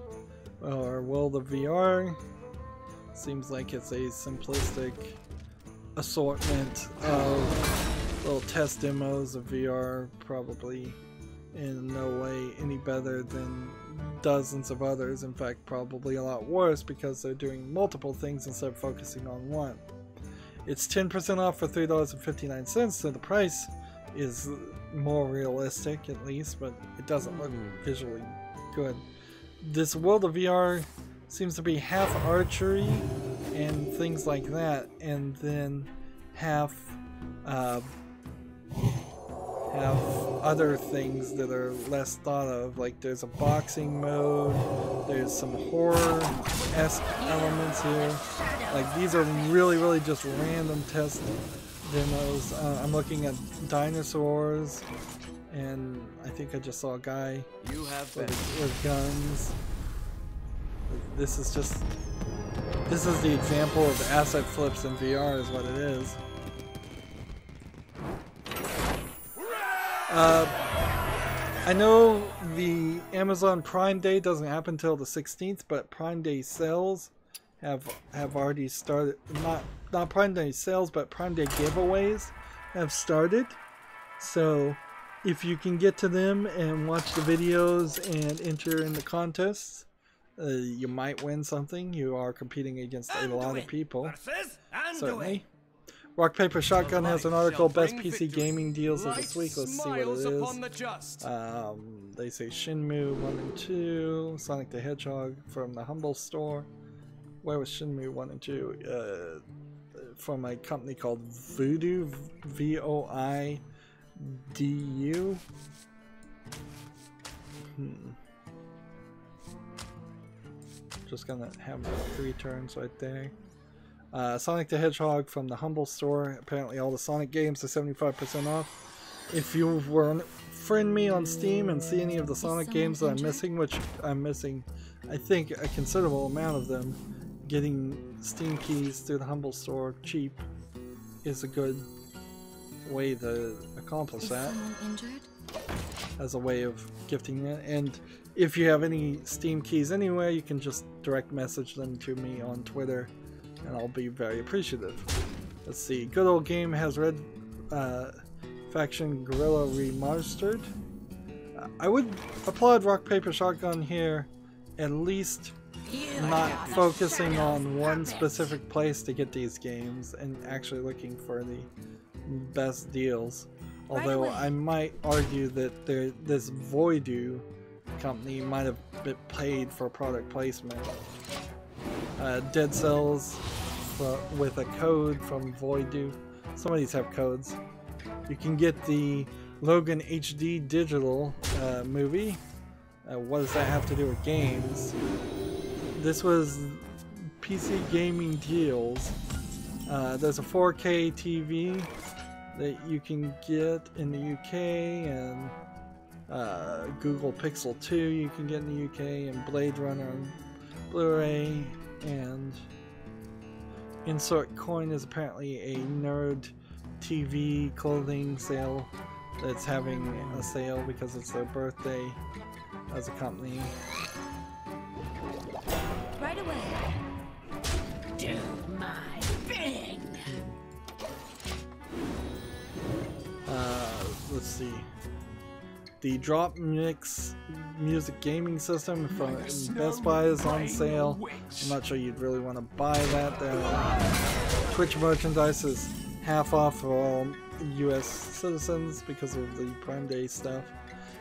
or World of VR. Seems like it's a simplistic assortment of little test demos of VR, probably in no way any better than dozens of others. In fact, probably a lot worse because they're doing multiple things instead of focusing on one. It's 10% off for $3.59, so the price is more realistic at least, but it doesn't look visually good. This World of VR seems to be half archery and things like that, and then half other things that are less thought of. Like there's a boxing mode, there's some horror-esque elements here. Like these are really just random test demos. I'm looking at dinosaurs, and I think I just saw a guy with guns. This is the example of asset flips in VR is what it is. I know the Amazon Prime Day doesn't happen until the 16th, but Prime Day sales have already started. Not Prime Day sales, but Prime Day giveaways have started. So if you can get to them and watch the videos and enter in the contests, you might win something. You are competing against a lot of people. Certainly. Rock, Paper, Shotgun has an article, Best PC Gaming Deals of this week. Let's see what it is. They say Shenmue 1 and 2, Sonic the Hedgehog from the Humble Store. Where was Shenmue 1 and 2? From a company called Voodoo, V-O-I-D-U. Just gonna have 3 turns right there. Sonic the Hedgehog from the Humble Store. Apparently all the Sonic games are 75% off. If you were friend me on Steam and see any of the Sonic games that I'm missing, which I'm missing I think a considerable amount of them, getting Steam keys through the Humble Store cheap is a good way to accomplish that. As a way of gifting it. And if you have any Steam keys anywhere, you can just direct message them to me on Twitter and I'll be very appreciative. Let's see. Good Old Game has Red Faction Guerrilla Remastered. I would applaud Rock, Paper, Shotgun here, at least not focusing on one specific place to get these games and actually looking for the best deals. Although I might argue that this Voodoo company might have been paid for product placement. Dead Cells with a code from Voodoo. Some of these have codes. You can get the Logan HD digital movie. What does that have to do with games? This was PC gaming deals. There's a 4K TV that you can get in the UK, and Google Pixel 2 you can get in the UK, and Blade Runner on Blu-ray, and Insert Coin is apparently a nerd TV clothing sale that's having a sale because it's their birthday as a company. Right away. Do my thing. Let's see. The Drop Mix music gaming system from Best Buy is on sale. I'm not sure you'd really want to buy that. Twitch merchandise is half off for all US citizens because of the Prime Day stuff.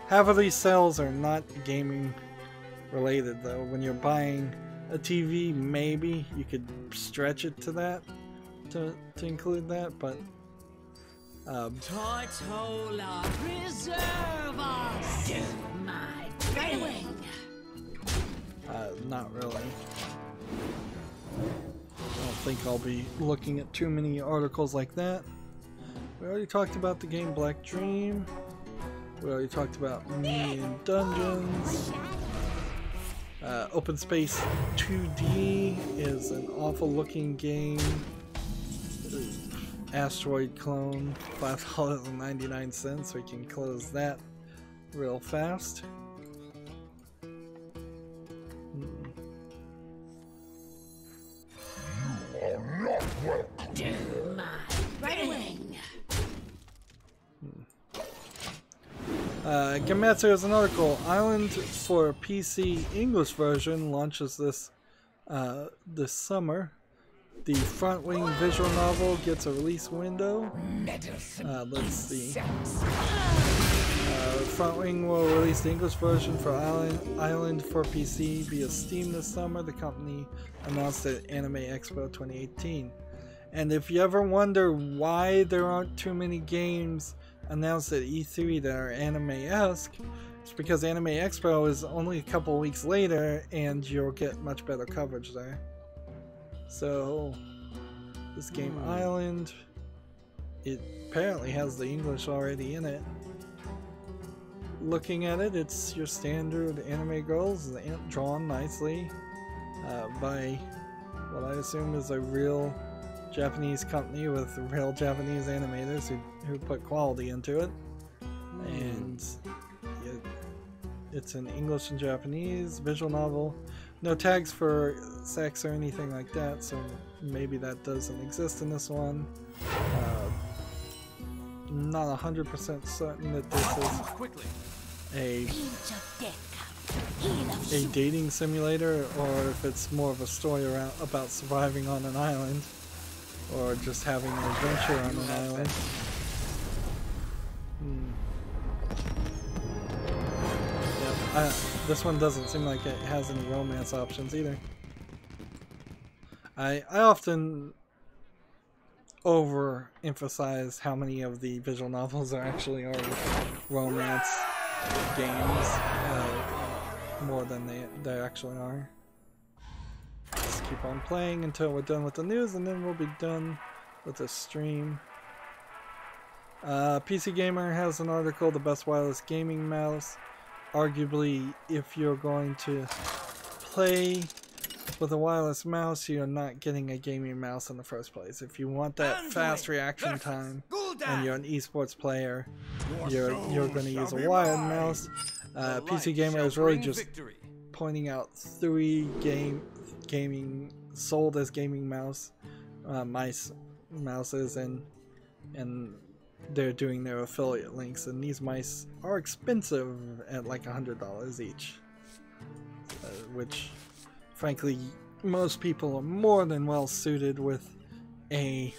Half of these sales are not gaming related though. When you're buying a TV, maybe you could stretch it to that, to include that, but Tortola, preserve us! Do my thing! Not really. I don't think I'll be looking at too many articles like that. We already talked about the game Black Dream. We already talked about Me in Dungeons. Open Space 2D is an awful looking game. Asteroid Clone, $5.99. We can close that real fast. Do my thing! Gematsu has an article. Island for PC English version launches this summer. The Front Wing visual novel gets a release window. Let's see. Front Wing will release the English version for Island for PC via Steam this summer. The company announced at Anime Expo 2018. And if you ever wonder why there aren't too many games announced at E3 that are anime-esque, it's because Anime Expo is only a couple weeks later and you'll get much better coverage there. So, this game Island, it apparently has the English already in it. Looking at it, it's your standard anime girls, drawn nicely by what I assume is a real Japanese company with real Japanese animators who put quality into it. And It's in English and Japanese, visual novel. No tags for sex or anything like that, so maybe that doesn't exist in this one. Not 100% certain that this is a dating simulator, or if it's more of a story about surviving on an island, or just having an adventure on an island. Yep, this one doesn't seem like it has any romance options either. I often overemphasize how many of the visual novels are actually romance games, more than they actually are. Just keep on playing until we're done with the news, and then we'll be done with the stream. PC Gamer has an article, the best wireless gaming mouse. Arguably, if you're going to play with a wireless mouse, you're not getting a gaming mouse in the first place. If you want that fast reaction time and you're an esports player, you're going to use a wired mouse. PC Gamer is really just pointing out 3 gaming sold as gaming mouses, and they're doing their affiliate links, and these mice are expensive at like $100 each, which frankly most people are more than well suited with a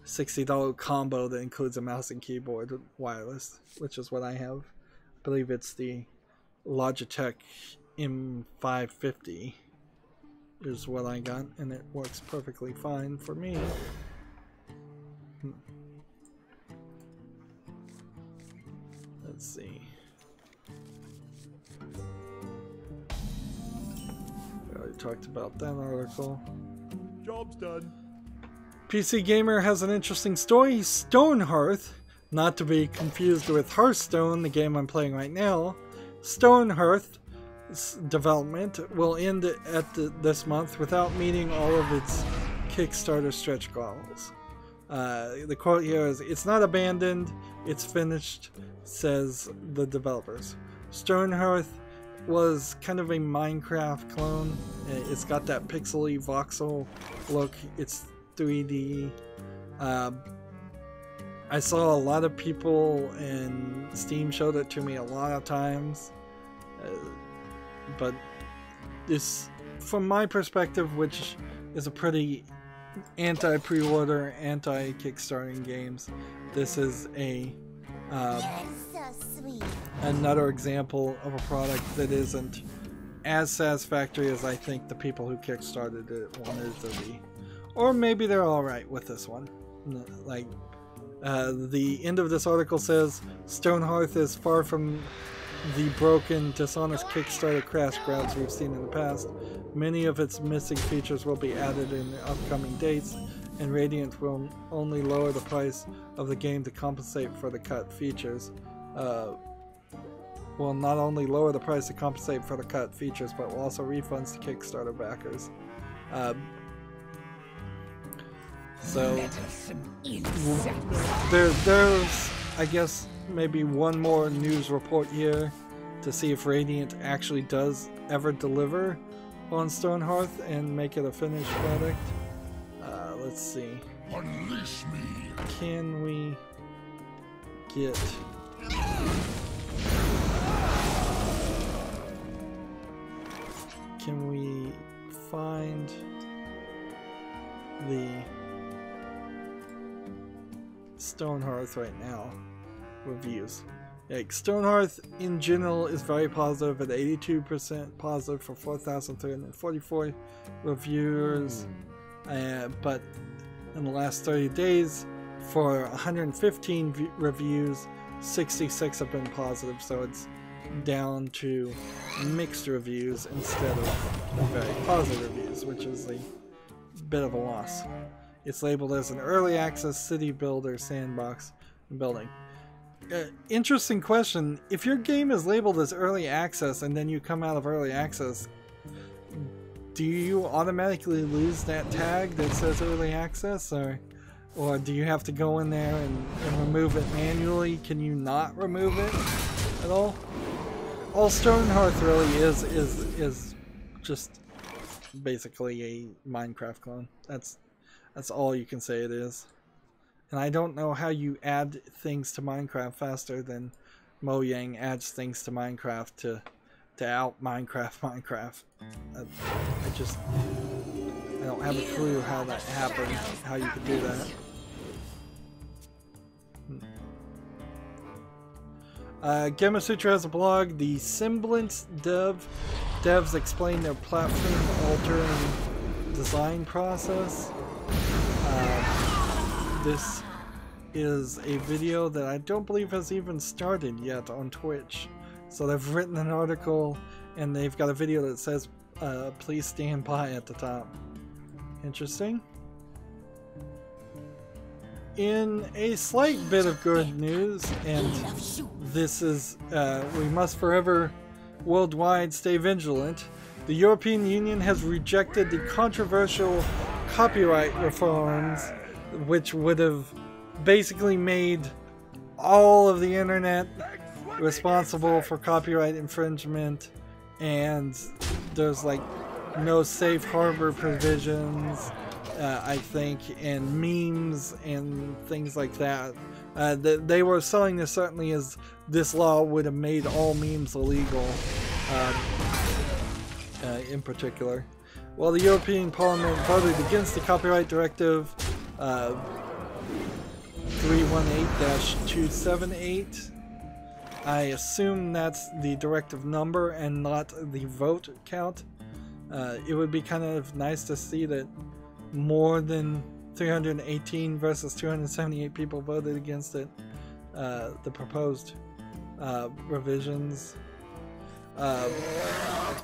$60 combo that includes a mouse and keyboard wireless, which is what I have. I believe it's the Logitech M550 is what I got, and it works perfectly fine for me. Let's see. We already talked about that article. Job's done. PC Gamer has an interesting story. Stonehearth, not to be confused with Hearthstone, the game I'm playing right now. Stonehearth's development will end at this month without meeting all of its Kickstarter stretch goals. The quote here is, "It's not abandoned, it's finished," says the developers. Stonehearth was kind of a Minecraft clone. It's got that pixely voxel look. It's 3D. I saw a lot of people, and Steam showed it to me a lot of times. But this, from my perspective, which is a pretty anti-pre-order, anti-kickstarting games, this is another example of a product that isn't as satisfactory as I think the people who kickstarted it wanted it to be. Or maybe they're alright with this one. Like, the end of this article says, Stonehearth is far from the broken, dishonest Kickstarter crash grabs we've seen in the past. Many of its missing features will be added in the upcoming dates, and Radiant will only lower the price of the game to compensate for the cut features. Will not only lower the price to compensate for the cut features, but will also refund to Kickstarter backers. So there's, I guess, maybe one more news report here to see if Radiant actually does ever deliver on Stonehearth and make it a finished product. Let's see. Unleash me. Can we get... Can we find the Stonehearth right now reviews? Like, Stonehearth in general is very positive at 82% positive for 4,344 reviewers, but in the last 30 days for 115 reviews, 66 have been positive, so it's down to mixed reviews instead of very positive reviews, which is a bit of a loss. It's labeled as an early access city builder sandbox building. Interesting question. If your game is labeled as early access and then you come out of early access, do you automatically lose that tag that says early access, or do you have to go in there and remove it manually? Can you not remove it at all? all Stonehearth really is just basically a Minecraft clone. That's all you can say it is. And I don't know how you add things to Minecraft faster than Mojang adds things to Minecraft to out Minecraft. I don't have a clue how that happened, how you could do that. Gamasutra has a blog. The Semblance devs explain their platform altering design process. This is a video that I don't believe has even started yet on Twitch. So they've written an article and they've got a video that says please stand by at the top. Interesting. In a slight bit of good news, and this is we must forever worldwide stay vigilant, the European Union has rejected the controversial copyright reforms which would have basically made all of the internet responsible for copyright infringement, and there's like no safe harbor provisions, I think, and memes and things like that. They were selling this certainly as this law would have made all memes illegal, in particular. Well, the European Parliament voted against the copyright directive 318-278. I assume that's the directive number and not the vote count. It would be kind of nice to see that more than 318 versus 278 people voted against it, the proposed revisions.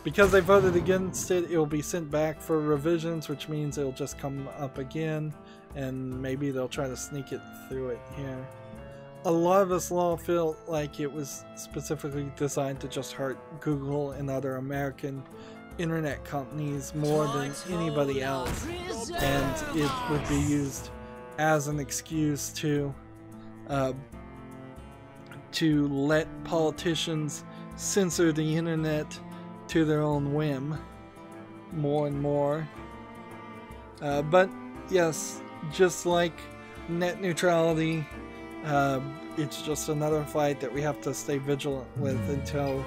Because they voted against it, it will be sent back for revisions, which means it'll just come up again, and maybe they'll try to sneak it through it here. A lot of this law felt like it was specifically designed to just hurt Google and other American internet companies more than anybody else, and it would be used as an excuse to let politicians censor the internet to their own whim more and more. But yes, just like net neutrality, it's just another fight that we have to stay vigilant with until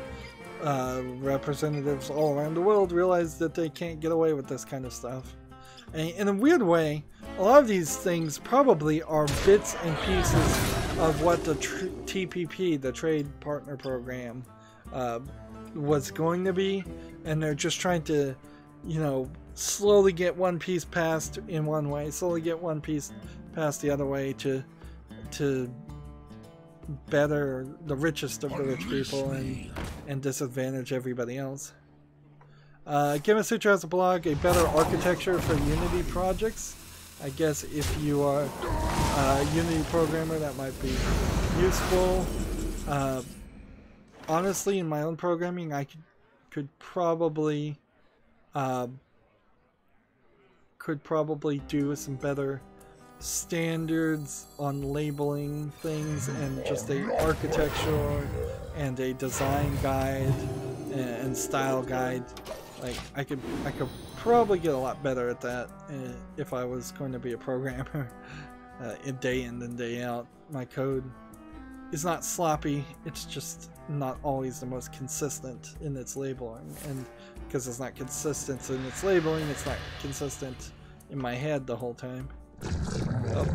representatives all around the world realize that they can't get away with this kind of stuff. And in a weird way, a lot of these things probably are bits and pieces of what the TPP, the Trade Partner Program, was going to be, and they're just trying to, you know, slowly get one piece passed in one way, slowly get one piece passed the other way to better the richest of the rich people and disadvantage everybody else. Gamasutra has a blog, a better architecture for Unity projects. I guess if you are a Unity programmer, that might be useful. Honestly, in my own programming, I could probably do some better standards on labeling things, and just a architecture and a design guide and style guide. Like I could probably get a lot better at that if I was going to be a programmer day in and day out. My code is not sloppy, it's just not always the most consistent in its labeling, and because it's not consistent in its labeling, it's not consistent in my head the whole time. Oh.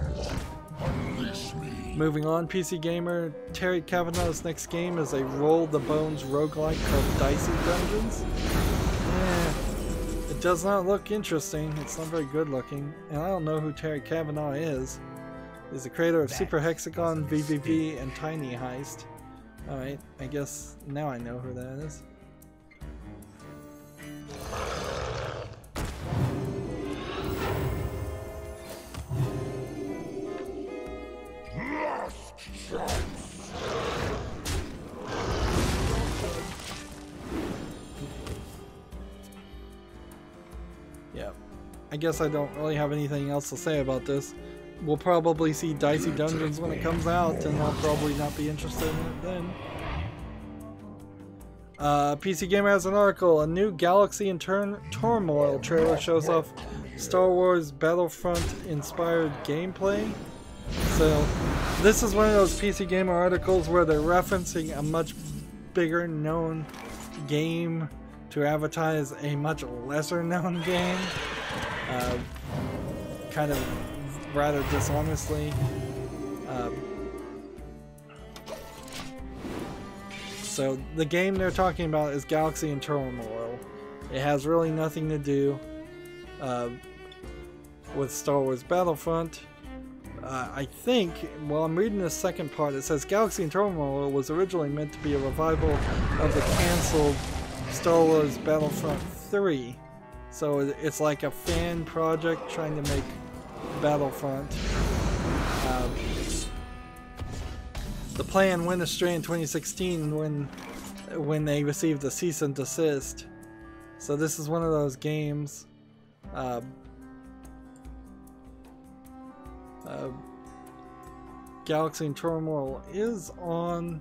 Moving on, PC Gamer, Terry Kavanaugh's next game is a Roll the Bones roguelike called Dicey Dungeons. It does not look interesting, it's not very good looking, and I don't know who Terry Kavanaugh is. He's the creator of Super Hexagon, VVV, and Tiny Heist. Alright, I guess now I know who that is. Yeah, I guess I don't really have anything else to say about this. We'll probably see Dicey Dungeons when it comes out, and I'll probably not be interested in it then. PC Gamer has an article. A new Galaxy in Turmoil trailer shows off Star Wars Battlefront inspired gameplay. So this is one of those PC Gamer articles where they're referencing a much bigger known game to advertise a much lesser known game. Kind of rather dishonestly. So the game they're talking about is Galaxy in Turmoil. It has really nothing to do with Star Wars Battlefront. I think, while I'm reading the second part, it says Galaxy in Turmoil was originally meant to be a revival of the cancelled Star Wars Battlefront 3. So it's like a fan project trying to make Battlefront. The plan went astray in 2016 when they received a cease and desist. So this is one of those games. Galaxy in Turmoil is on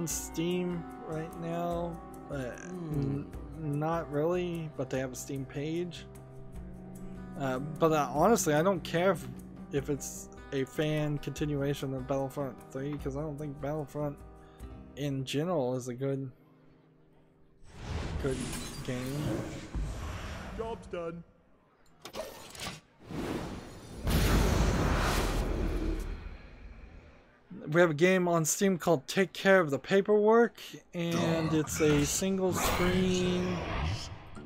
Steam right now. Not really, but they have a Steam page. But honestly, I don't care if it's a fan continuation of Battlefront 3, because I don't think Battlefront in general is a good game. Job's done. We have a game on Steam called Take Care of the Paperwork, and it's a single screen,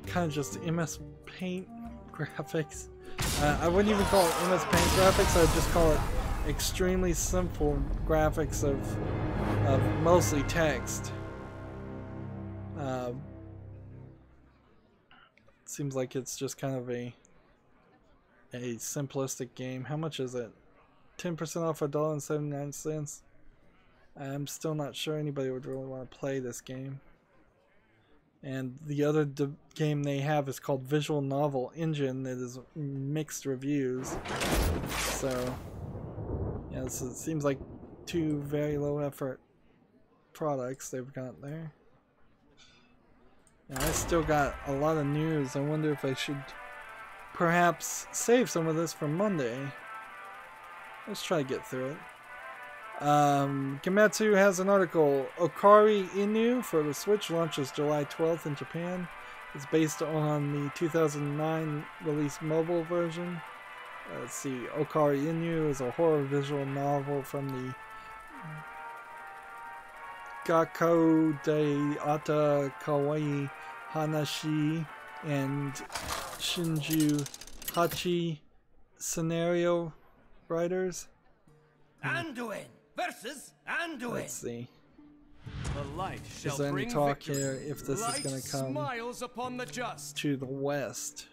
kind of just MS Paint graphics. I wouldn't even call it MS Paint graphics, I'd just call it extremely simple graphics of mostly text. Seems like it's just kind of a simplistic game. How much is it? 10% off $1.79. I'm still not sure anybody would really want to play this game. And the other game they have is called Visual Novel Engine that is mixed reviews. So, yeah, so it seems like two very low effort products they've got there. And I still got a lot of news. I wonder if I should perhaps save some of this for Monday. Let's try to get through it. Gematsu has an article. Okari Inu for the Switch launches July 12th in Japan. It's based on the 2009 released mobile version. Let's see. Okari Inu is a horror visual novel from the Gakko de Ata Kawaii Hanashi and Shinju Hachi scenario writers. Anduin versus Anduin. Let's see. The light shall is there any bring talk victory. here if this is going to come smiles upon the just. to the West?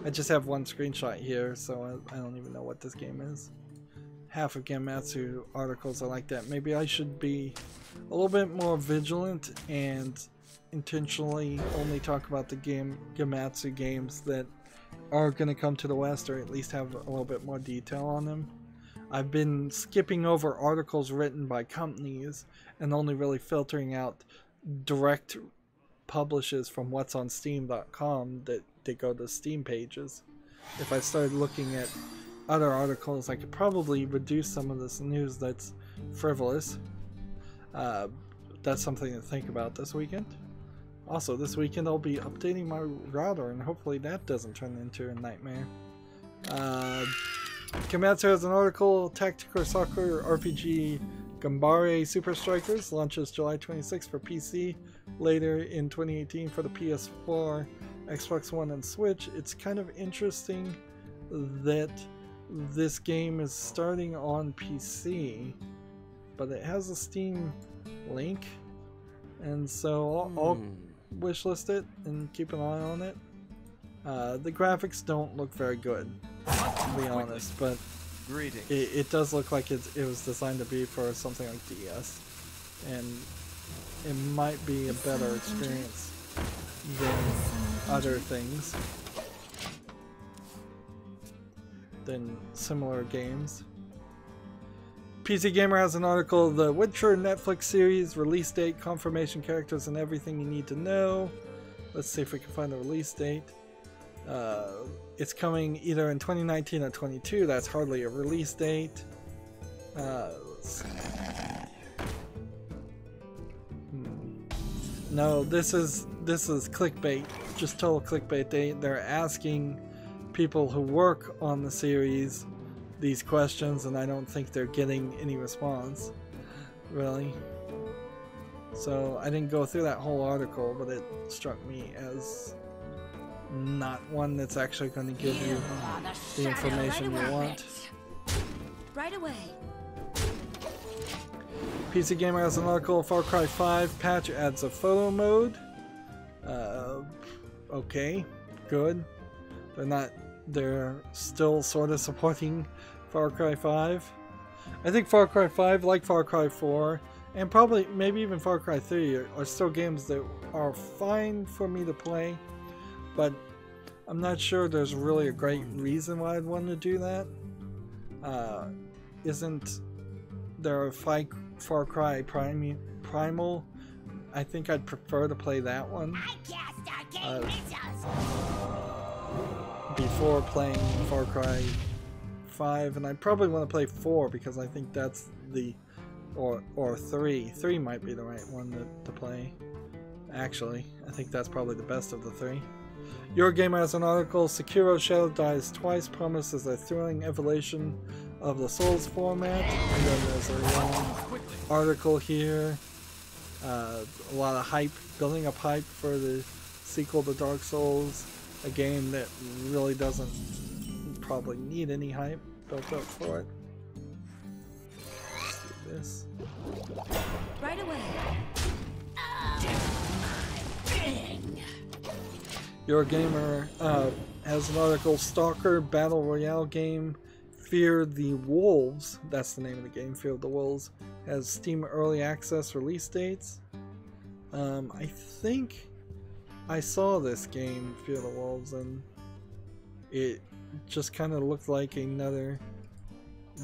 I just have one screenshot here, so I don't even know what this game is. Half of Gematsu articles are like that. Maybe I should be a little bit more vigilant and intentionally only talk about the Gematsu games that are going to come to the West, or at least have a little bit more detail on them. I've been skipping over articles written by companies and only really filtering out direct publishes from what's on Steam.com that go to Steam pages. If I started looking at other articles, I could probably reduce some of this news that's frivolous. That's something to think about this weekend. Also, this weekend I'll be updating my router, and hopefully that doesn't turn into a nightmare. Gematsu has an article. Tactical Soccer RPG Gambare Super Strikers launches July 26th for PC, later in 2018 for the PS4, Xbox One, and Switch. It's kind of interesting that this game is starting on PC, but it has a Steam link, and so I'll wishlist it and keep an eye on it. The graphics don't look very good, to be honest, but it does look like it was designed to be for something like DS, and it might be a better experience than other things, than similar games. PC Gamer has an article, The Witcher Netflix series, release date, confirmation, characters, and everything you need to know. Let's see if we can find a release date. It's coming either in 2019 or 22. That's hardly a release date. Let's see. No, this is clickbait. Just total clickbait. They're asking people who work on the series these questions, and I don't think they're getting any response, really. So I didn't go through that whole article, but it struck me as not one that's actually going to give you the information you want. Right away. PC Gamer has an article, Far Cry 5 patch adds a photo mode. Okay, good. They're still sort of supporting Far Cry 5. I think Far Cry 5, like Far Cry 4, and probably maybe even Far Cry 3 are still games that are fine for me to play, but I'm not sure there's really a great reason why I'd want to do that. Isn't there a Far Cry Primal? I think I'd prefer to play that one before playing Far Cry 5, and I probably want to play 4 because I think that's the or 3. 3 might be the right one to play. Actually, I think that's probably the best of the 3. Your Gamer has an article, Sekiro Shadow Dies Twice promises a thrilling evolution of the Souls format. And then there's a long article here. A lot of hype, building up hype for the sequel to Dark Souls. A game that really doesn't probably need any hype built up for it. Let's do this. Right away. Your Gamer has an article, Stalker Battle Royale game, Fear the Wolves, that's the name of the game, Fear the Wolves, has Steam Early Access release dates. I think I saw this game, Fear the Wolves, and it just kind of looked like another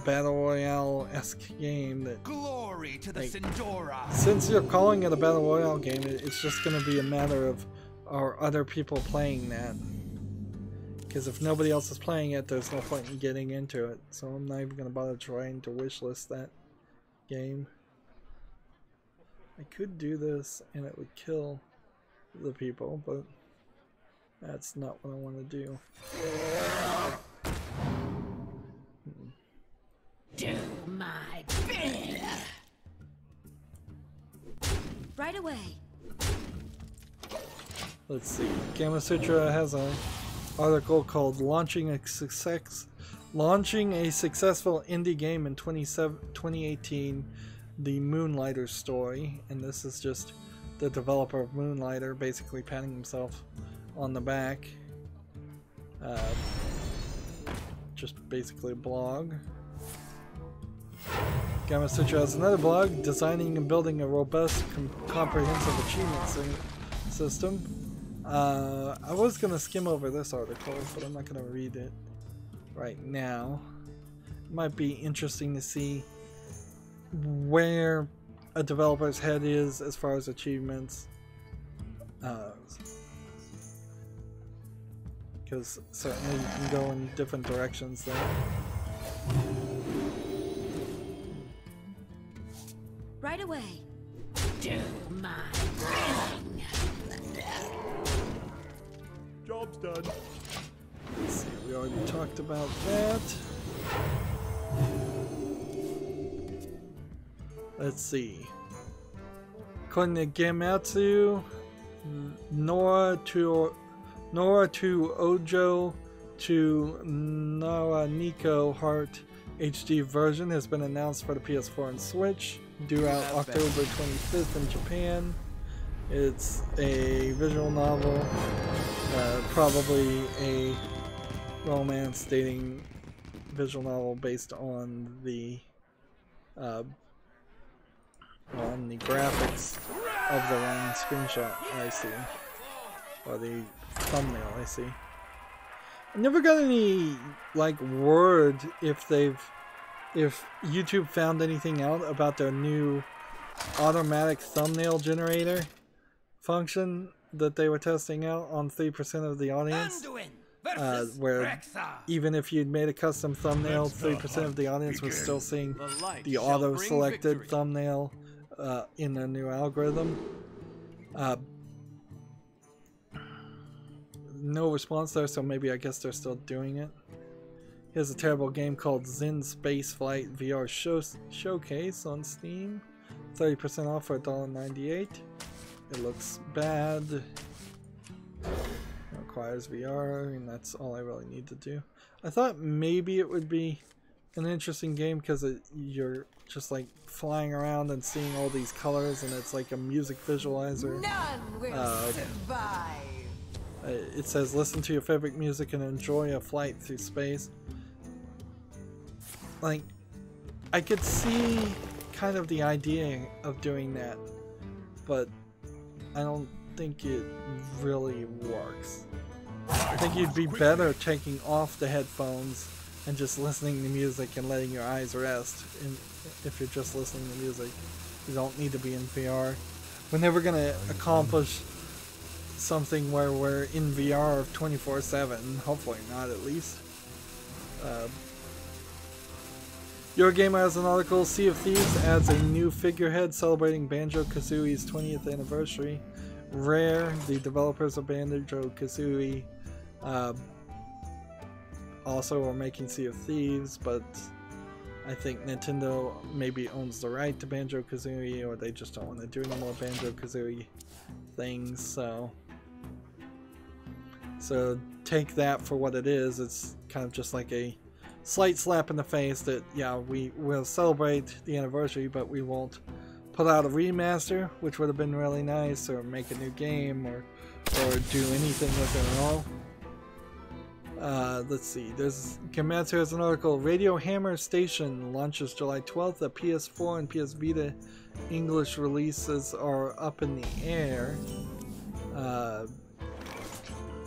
Battle Royale-esque game that... Glory to the Sindora! Since you're calling it a Battle Royale game, it's just going to be a matter of are other people playing that. Because if nobody else is playing it, there's no point in getting into it. So I'm not even going to bother trying to wishlist that game. I could do this and it would kill the people, but that's not what I want to do. Do my bidding. Right away. Let's see. Gamasutra has an article called Launching a Successful Indie Game in 2018, The Moonlighter Story. And this is just the developer of Moonlighter basically patting himself on the back. Just basically a blog. Gamasutra has another blog, Designing and Building a Robust, Comprehensive Achievement System. I was going to skim over this article, but I'm not going to read it right now. It might be interesting to see where a developer's head is as far as achievements. Because certainly you can go in different directions there. Right away. Do my bidding. Job's done. Let's see, we already talked about that. Let's see. According to Gamatsu, Nora to Ojo to Nara Nico Heart HD version has been announced for the PS4 and Switch, due out October 25th in Japan. It's a visual novel, probably a romance dating visual novel based on the graphics of the one screenshot I see, or the thumbnail I see. I never got any like word if they've if YouTube found anything out about their new automatic thumbnail generator function that they were testing out on 3% of the audience, where even if you'd made a custom thumbnail, 3% of the audience was still seeing the auto-selected thumbnail in the new algorithm. No response there, so maybe I guess they're still doing it. Here's a terrible game called Zen Spaceflight VR Showcase on Steam. 30% off for $1.98. It looks bad. It requires VR, and that's all I really need to do. I thought maybe it would be an interesting game because you're just like flying around and seeing all these colors, and it's like a music visualizer. None will survive. It says listen to your favorite music and enjoy a flight through space. Like, I could see kind of the idea of doing that, but I don't think it really works. I think you'd be better taking off the headphones and just listening to music and letting your eyes rest. If you're just listening to music, you don't need to be in VR. We're never gonna accomplish something where we're in VR 24/7. Hopefully not, at least. Eurogamer has an article. Sea of Thieves adds a new figurehead celebrating Banjo-Kazooie's 20th anniversary. Rare, the developers of Banjo-Kazooie, also are making Sea of Thieves, but I think Nintendo maybe owns the right to Banjo-Kazooie, or they just don't want to do any more Banjo-Kazooie things, so take that for what it is. It's kind of just like a slight slap in the face that, yeah, we will celebrate the anniversary, but we won't put out a remaster, which would have been really nice, or make a new game, or do anything with it at all. Let's see, Gematsu has an article. Radio Hammer Station launches July 12th. The PS4 and PS Vita English releases are up in the air.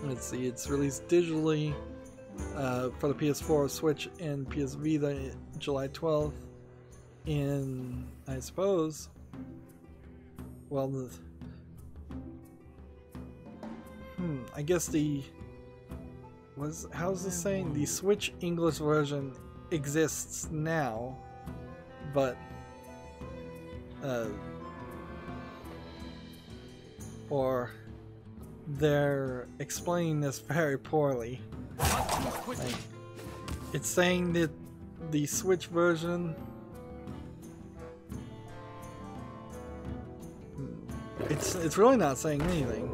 Let's see, it's released digitally for the PS4, Switch, and PS Vita July 12th. In, I suppose, well, I guess how's this saying? The Switch English version exists now, but or they're explaining this very poorly. Like, it's saying that the Switch version, it's really not saying anything.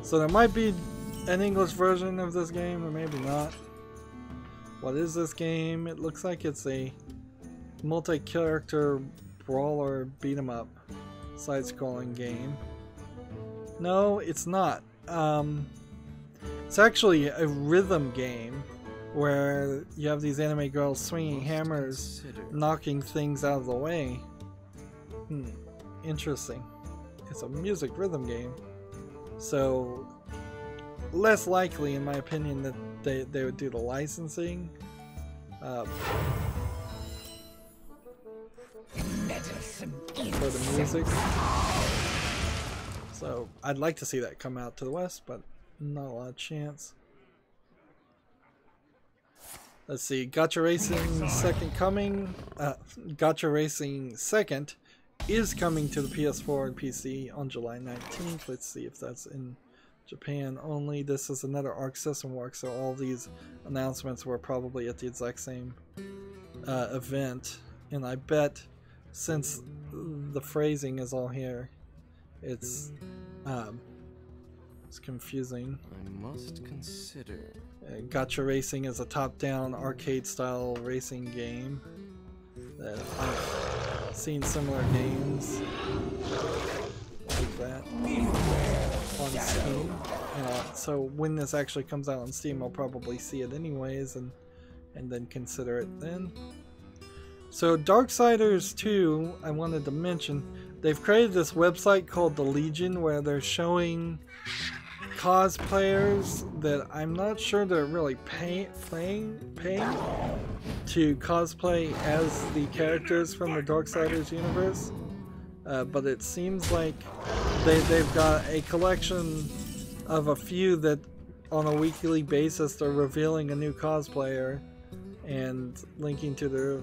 So there might be an English version of this game, or maybe not. What is this game? It looks like it's a multi-character brawler beat-em-up side-scrolling game. No, it's not. It's actually a rhythm game where you have these anime girls swinging hammers, knocking things out of the way. Interesting. It's a music rhythm game. So, less likely, in my opinion, that they would do the licensing. For the music. So, I'd like to see that come out to the West, but not a lot of chance. Let's see, Gacha Racing Second coming. Gacha Racing Second is coming to the PS4 and PC on July 19th. Let's see if that's in Japan only. This is another Arc System Works, so all these announcements were probably at the exact same event. And I bet, since the phrasing is all here, it's confusing. I must consider. Gacha Racing is a top-down arcade-style racing game that I've seen similar games like that on Steam. So when this actually comes out on Steam, I'll probably see it anyways, and then consider it then. So Darksiders 2, I wanted to mention, they've created this website called The Legion where they're showing cosplayers that I'm not sure they're really paying to cosplay as the characters from the Darksiders universe, but it seems like they've got a collection of a few that on a weekly basis they're revealing a new cosplayer and linking to their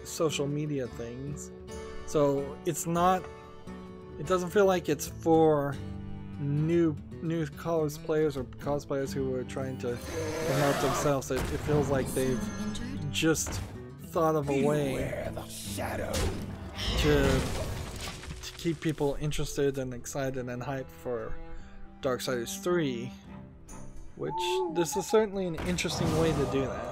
social media things. So it doesn't feel like it's for new cosplayers or cosplayers who are trying to promote themselves. It feels like they've just thought of a way to keep people interested and excited and hyped for Darksiders 3, which this is certainly an interesting way to do that.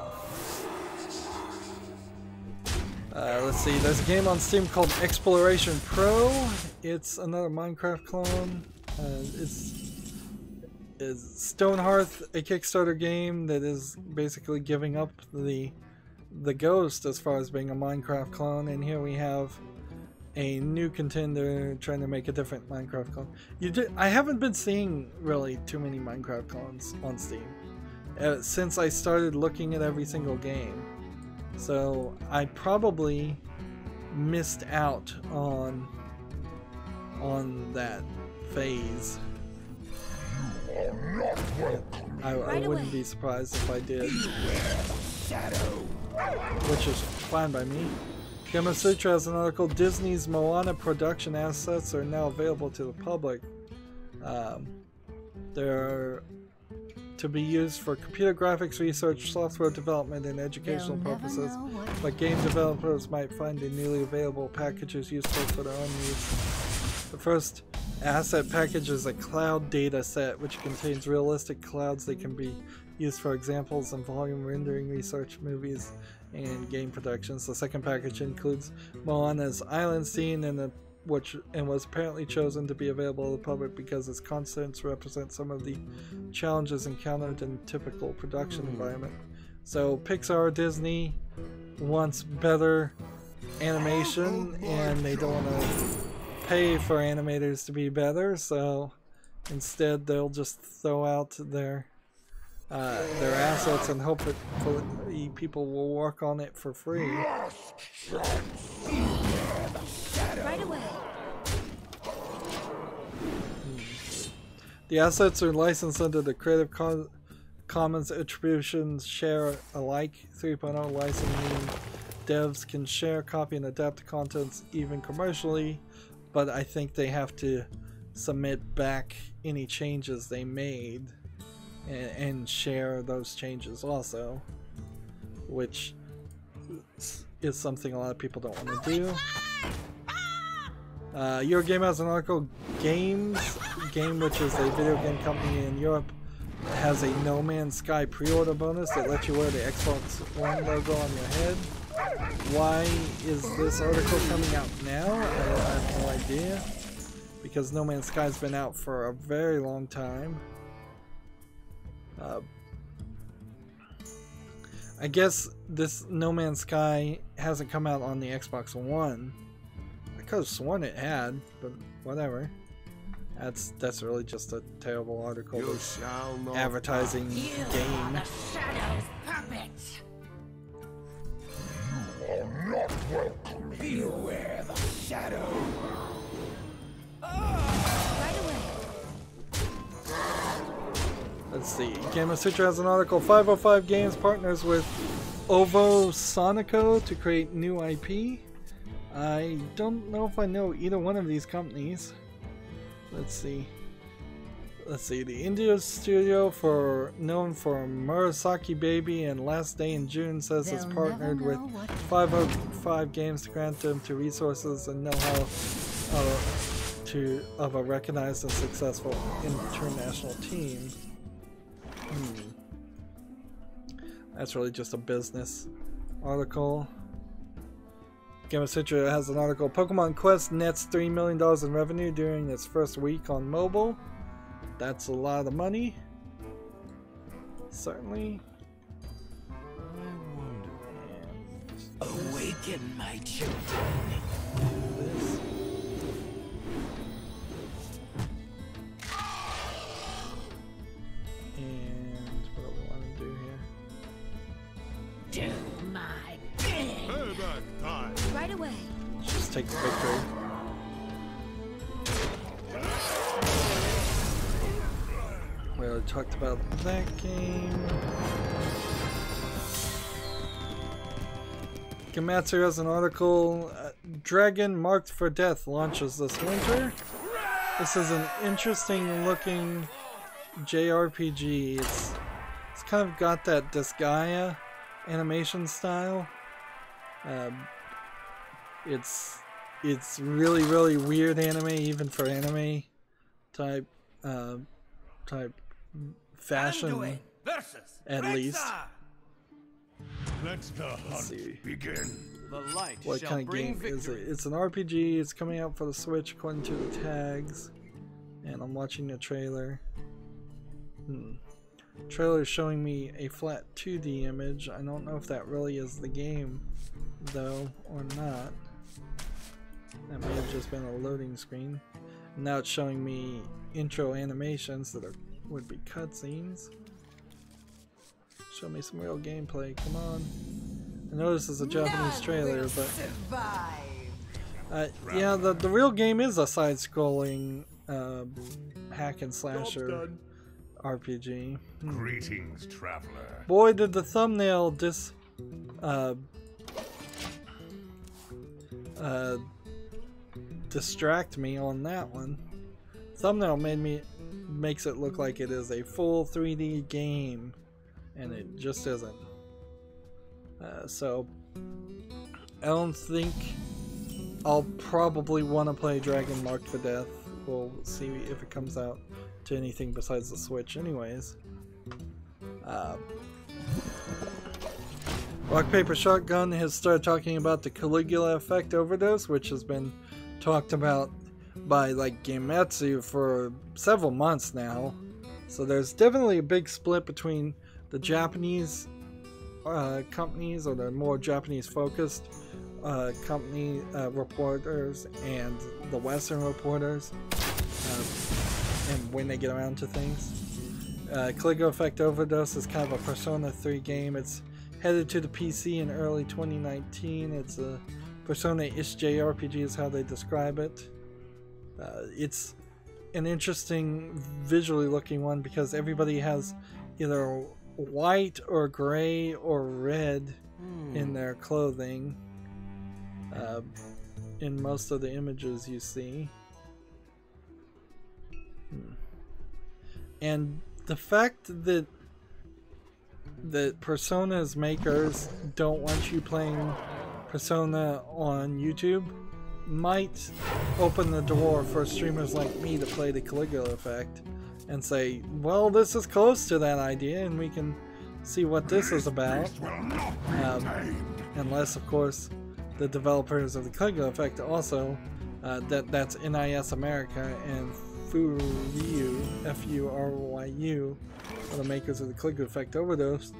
Let's see, there's a game on Steam called Exploration Pro. It's another Minecraft clone. It's Stonehearth, a Kickstarter game that is basically giving up the ghost as far as being a Minecraft clone, and here we have a new contender trying to make a different Minecraft clone. I haven't been seeing really too many Minecraft clones on Steam since I started looking at every single game. So I probably missed out on that phase. I wouldn't be surprised if I did, which is fine by me. Gamasutra has an article, Disney's Moana production assets are now available to the public. They're to be used for computer graphics research, software development, and educational purposes, but game developers might find the newly available packages useful for their own use. The first asset package is a cloud data set, which contains realistic clouds that can be used for examples and volume rendering research, movies, and game productions. The second package includes Moana's island scene and was apparently chosen to be available to the public because its contents represent some of the challenges encountered in typical production environment. So Pixar, Disney wants better animation, and they don't want to pay for animators to be better, so instead they'll just throw out their assets and hope that people will work on it for free. Right away. The assets are licensed under the Creative Commons Attribution Share Alike 3.0 license, meaning devs can share, copy, and adapt the contents even commercially, but I think they have to submit back any changes they made and share those changes also, which is something a lot of people don't want to do. Eurogame has an article, Game, which is a video game company in Europe, has a No Man's Sky pre-order bonus that lets you wear the Xbox One logo on your head. Why is this article coming out now? I have no idea, because No Man's Sky has been out for a very long time. I guess this No Man's Sky hasn't come out on the Xbox One. I could have sworn it had, but whatever. That's really just a terrible article. Advertising game. The shadow's puppet. You are not welcome. Beware the shadow. Right away. Let's see. Gamasutra has an article. 505 Games partners with Ovo Sonico to create new IP. I don't know if I know either one of these companies. Let's see. The India studio, known for Murasaki Baby and Last Day in June, says it's partnered with 505 Games to grant them to resources and know-how of a recognized and successful international team. That's really just a business article. Gamasutra has an article, Pokemon Quest nets $3 million in revenue during its first week on mobile. That's a lot of money. Certainly. Awaken, my children. Do my bidding. Payback time. Right away. Just take the victory. We already talked about that game. Gamatsu has an article, Dragon Marked for Death launches this winter. This is an interesting looking JRPG. It's kind of got that Disgaea animation style. It's really weird anime, even for anime type fashion, at least. Let the hunt begin. The light What shall kind of bring game victory. is it? It's an RPG. It's coming out for the Switch according to the tags. And I'm watching the trailer. Trailer is showing me a flat 2D image. I don't know if that really is the game, though, or not. That may have just been a loading screen. Now it's showing me intro animations that would be cutscenes. Show me some real gameplay, come on. I know this is a Japanese trailer, but yeah, the real game is a side-scrolling hack and slasher RPG. Greetings, traveler. Boy, did the thumbnail distract me on that one. Thumbnail makes it look like it is a full 3D game, and it just isn't. So I don't think I'll probably want to play Dragon Marked for Death. We'll see if it comes out to anything besides the Switch anyways. Rock Paper Shotgun has started talking about the Caligula effect overdose, which has been talked about by like Gamatsu for several months now. So there's definitely a big split between the Japanese companies, or the more Japanese focused company reporters, and the Western reporters, and when they get around to things. Caligula Effect Overdose is kind of a Persona 3 game. It's headed to the PC in early 2019. It's a Persona-ish JRPG is how they describe it. It's an interesting visually looking one because everybody has either white or gray or red in their clothing in most of the images you see. And the fact that Persona's makers don't want you playing Persona on YouTube might open the door for streamers like me to play the Caligula Effect and say, well, this is close to that idea and we can see what this is about. Unless, of course, the developers of the Caligula Effect also, that's NIS America and Furyu, F-U-R-Y-U, are the makers of the Caligula Effect Overdose.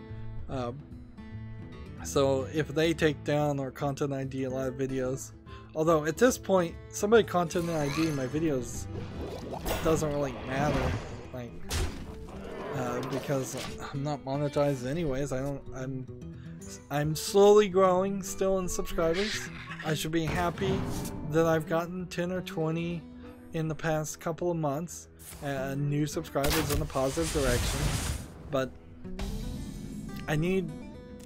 So if they take down or Content ID a lot of videos, although at this point, somebody Content ID my videos doesn't really matter, like, because I'm not monetized anyways. I'm slowly growing still in subscribers. I should be happy that I've gotten 10 or 20 in the past couple of months, new subscribers in a positive direction, but I need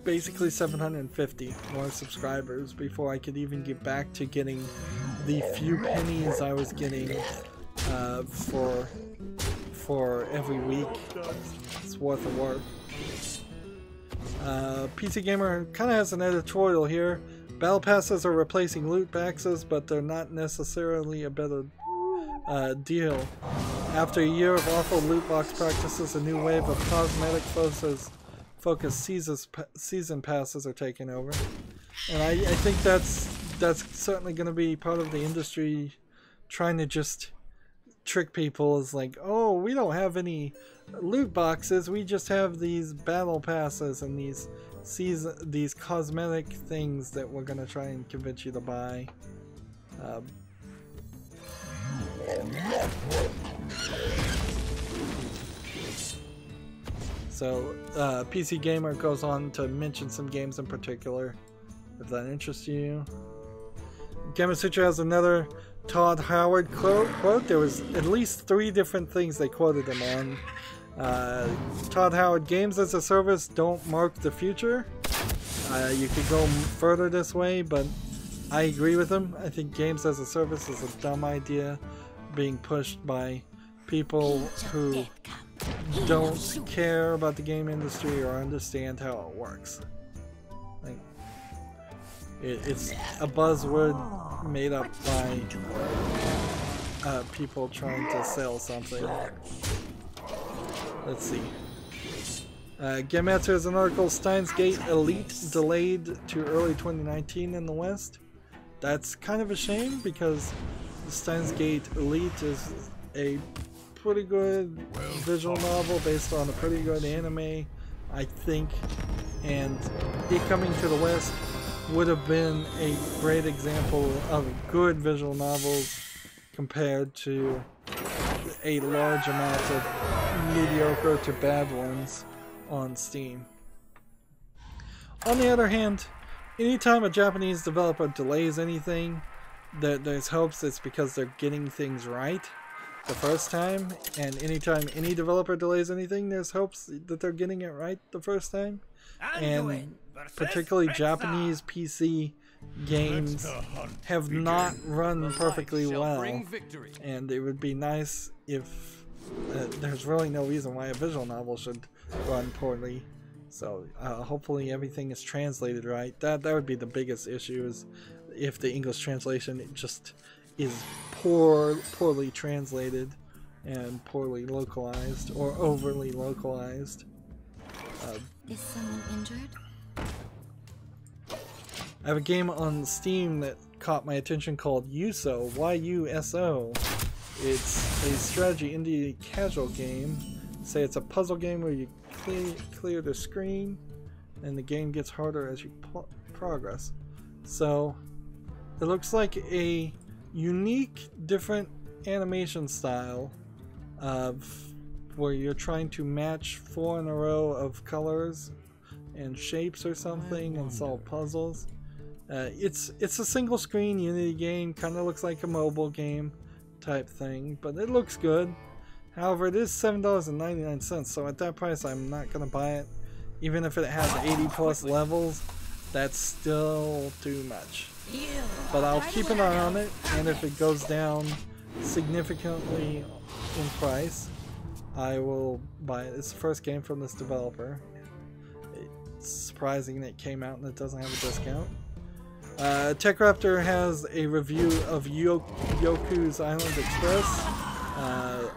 basically 750 more subscribers before I could even get back to getting the few pennies I was getting for every week. It's worth of work. PC Gamer kind of has an editorial here. Battle passes are replacing loot boxes, but they're not necessarily a better deal. After a year of awful loot box practices, a new wave of cosmetic focused season passes are taking over, and I think that's certainly going to be part of the industry trying to just trick people. Is like, oh, we don't have any loot boxes, we just have these battle passes and these cosmetic things that we're going to try and convince you to buy. So PC Gamer goes on to mention some games in particular, if that interests you. Gamasutra has another Todd Howard quote. There was at least 3 different things they quoted him on. Todd Howard, games as a service don't mark the future. You could go further this way, but I agree with him. I think games as a service is a dumb idea being pushed by people who don't care about the game industry or understand how it works. Like, it's a buzzword made up by people trying to sell something. Let's see. Gematsu has an article, Steins Gate Elite delayed to early 2019 in the West. That's kind of a shame because Steins Gate Elite is a pretty good visual novel based on a pretty good anime, I think, and it coming to the West would have been a great example of good visual novels compared to a large amount of mediocre to bad ones on Steam. On the other hand, anytime a Japanese developer delays anything, there's hopes it's because they're getting things right the first time, and anytime any developer delays anything, there's hopes that they're getting it right the first time. And particularly Japanese PC games have not run perfectly well, and it would be nice if there's really no reason why a visual novel should run poorly. So hopefully everything is translated right. That would be the biggest issue, is if the English translation just is poorly translated and poorly localized or overly localized. Is someone injured? I have a game on Steam that caught my attention called Yuso, Y-U-S-O. It's a strategy indie casual game. Say it's a puzzle game where you clear the screen and the game gets harder as you progress. So it looks like a unique, different animation style of where you're trying to match 4 in a row of colors and shapes or something and solve puzzles. It's a single screen Unity game, kind of looks like a mobile game type thing, but it looks good. However, it is $7.99, so at that price I'm not going to buy it. Even if it has 80 plus levels, that's still too much. But I'll keep an eye on it, and if it goes down significantly in price, I will buy it. It's the first game from this developer. It's surprising that it came out and it doesn't have a discount. TechRaptor has a review of Yoku's Island Express.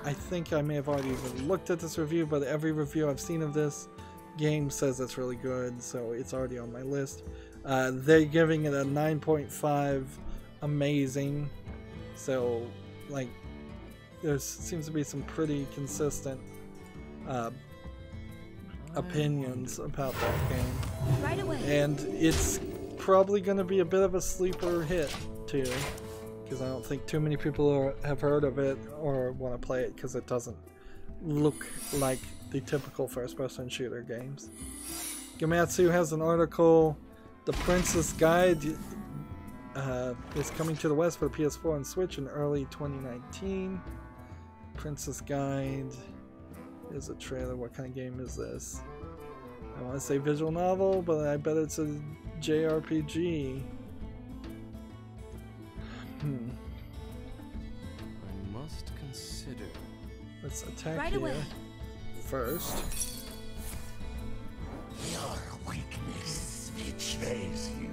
I think I may have already even looked at this review, but every review I've seen of this game says it's really good, so it's already on my list. They're giving it a 9.5 amazing, so like there seems to be some pretty consistent opinions about that game. Right away. And it's probably going to be a bit of a sleeper hit too, because I don't think too many people have heard of it or want to play it because it doesn't look like the typical first-person shooter games. Gematsu has an article, The Princess Guide is coming to the West for the PS4 and Switch in early 2019. Princess Guide is a trailer. What kind of game is this? I want to say visual novel, but I bet it's a JRPG. I must consider. Let's attack Right here away. first. Your weakness betrays you.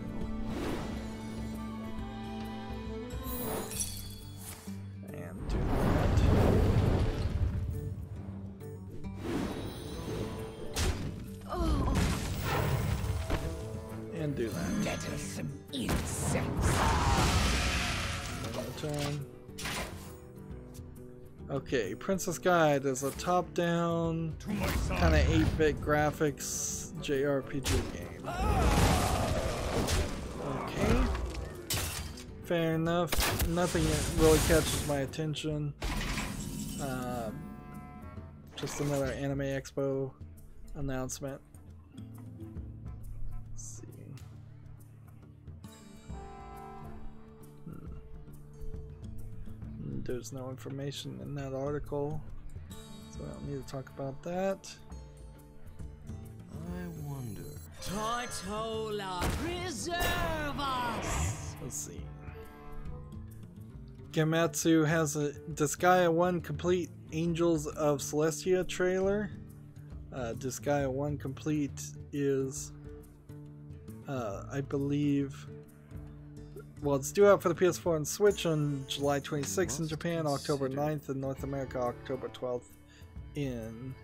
And do that. Oh, And do that. Get us some incense. Another turn. Okay, Princess Guide is a top-down, kind of 8-bit graphics JRPG game. Okay. Fair enough. Nothing that really catches my attention. Just another Anime Expo announcement. Let's see. There's no information in that article, so I don't need to talk about that. I wonder. Tortola, preserve us! Let's see. Gematsu has a Disgaea 1 Complete Angels of Celestia trailer. Disgaea 1 Complete is, I believe, well, it's due out for the PS4 and Switch on July 26th in Japan, October 9th in North America, October 12th in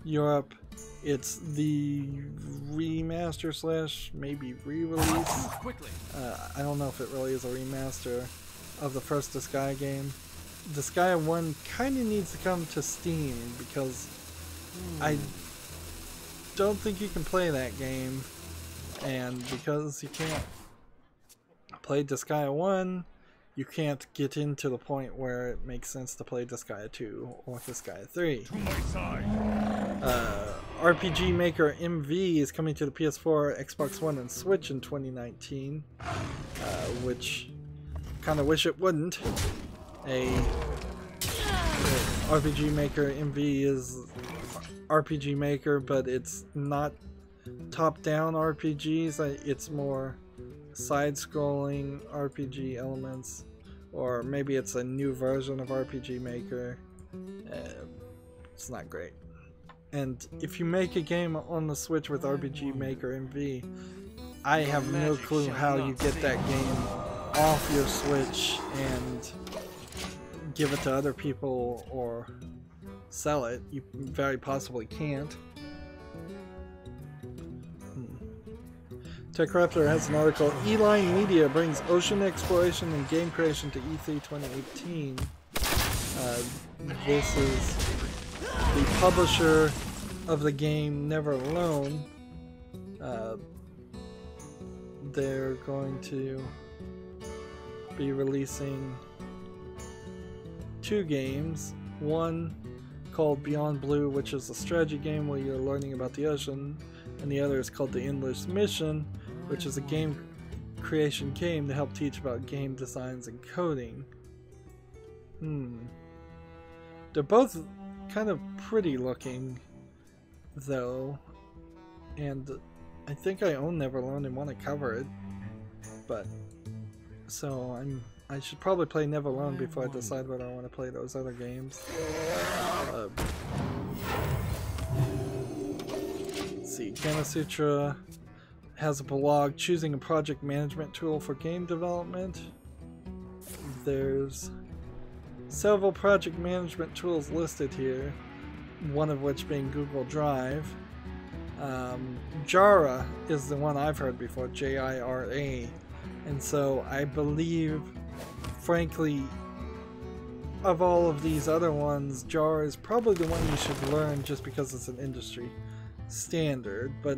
Europe. It's the remaster slash maybe re-release. I don't know if it really is a remaster of the first Disgaea game. Disgaea 1 kind of needs to come to Steam because I don't think you can play that game, and because you can't play Disgaea 1, you can't get into the point where it makes sense to play Disgaea 2 or Disgaea 3. To my side. RPG Maker MV is coming to the PS4, Xbox One, and Switch in 2019, which kind of wish it wouldn't. RPG Maker MV is RPG Maker, but it's not top-down RPGs. It's more side-scrolling RPG elements, or maybe it's a new version of RPG Maker. It's not great. And if you make a game on the Switch with RPG Maker MV, I have no clue how you get that game off your Switch and give it to other people or sell it. You very possibly can't. TechRaptor has an article. Eline Media brings ocean exploration and game creation to E3 2018. This is the publisher of the game Never Alone. They're going to be releasing 2 games. One called Beyond Blue, which is a strategy game where you're learning about the ocean, and the other is called The Endless Mission, which is a game creation game to help teach about game designs and coding. They're both kind of pretty looking, though, and I think I own Neveralone and want to cover it, but so I should probably play Neveralone before I decide whether I want to play those other games. Let's see, Gamasutra has a blog choosing a project management tool for game development. There's several project management tools listed here, one of which being Google Drive. Jira is the one I've heard before, J-I-R-A, and so I believe, frankly, of all of these other ones, Jira is probably the one you should learn just because it's an industry standard. But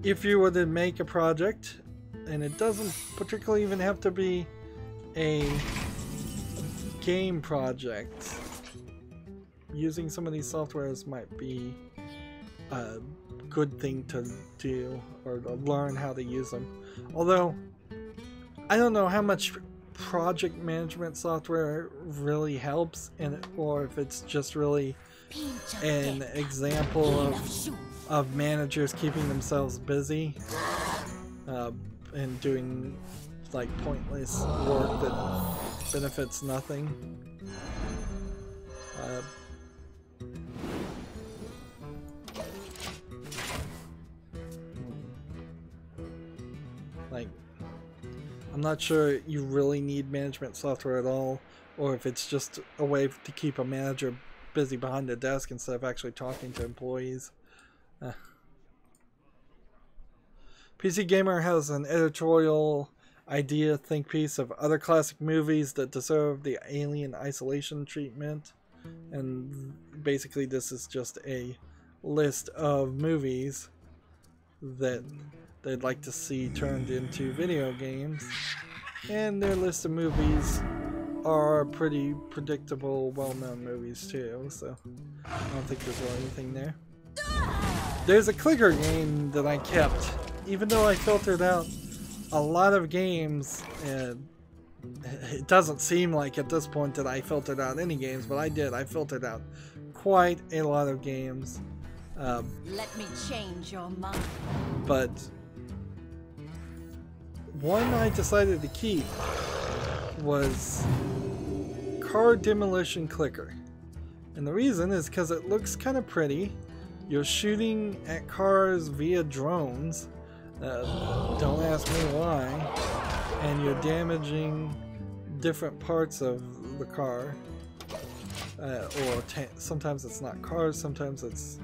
if you were to make a project, and it doesn't particularly even have to be a game project, using some of these softwares might be a good thing to do, or to learn how to use them. Although, I don't know how much project management software really helps, or if it's just really an example of managers keeping themselves busy and doing like pointless work that benefits nothing. Like, I'm not sure you really need management software at all, or if it's just a way to keep a manager busy behind the desk instead of actually talking to employees. PC Gamer has an editorial idea think piece of other classic movies that deserve the Alien Isolation treatment, and basically this is just a list of movies that they'd like to see turned into video games, and their list of movies are pretty predictable, well-known movies too, so I don't think there's really anything there. There's a clicker game that I kept, even though I filtered out a lot of games, and it doesn't seem like at this point that I filtered out any games, but I did. I filtered out quite a lot of games. Let me change your mind. But one I decided to keep was Car Demolition Clicker. And the reason is because it looks kind of pretty. You're shooting at cars via drones. Don't ask me why. And you're damaging different parts of the car. Sometimes it's not cars, sometimes it's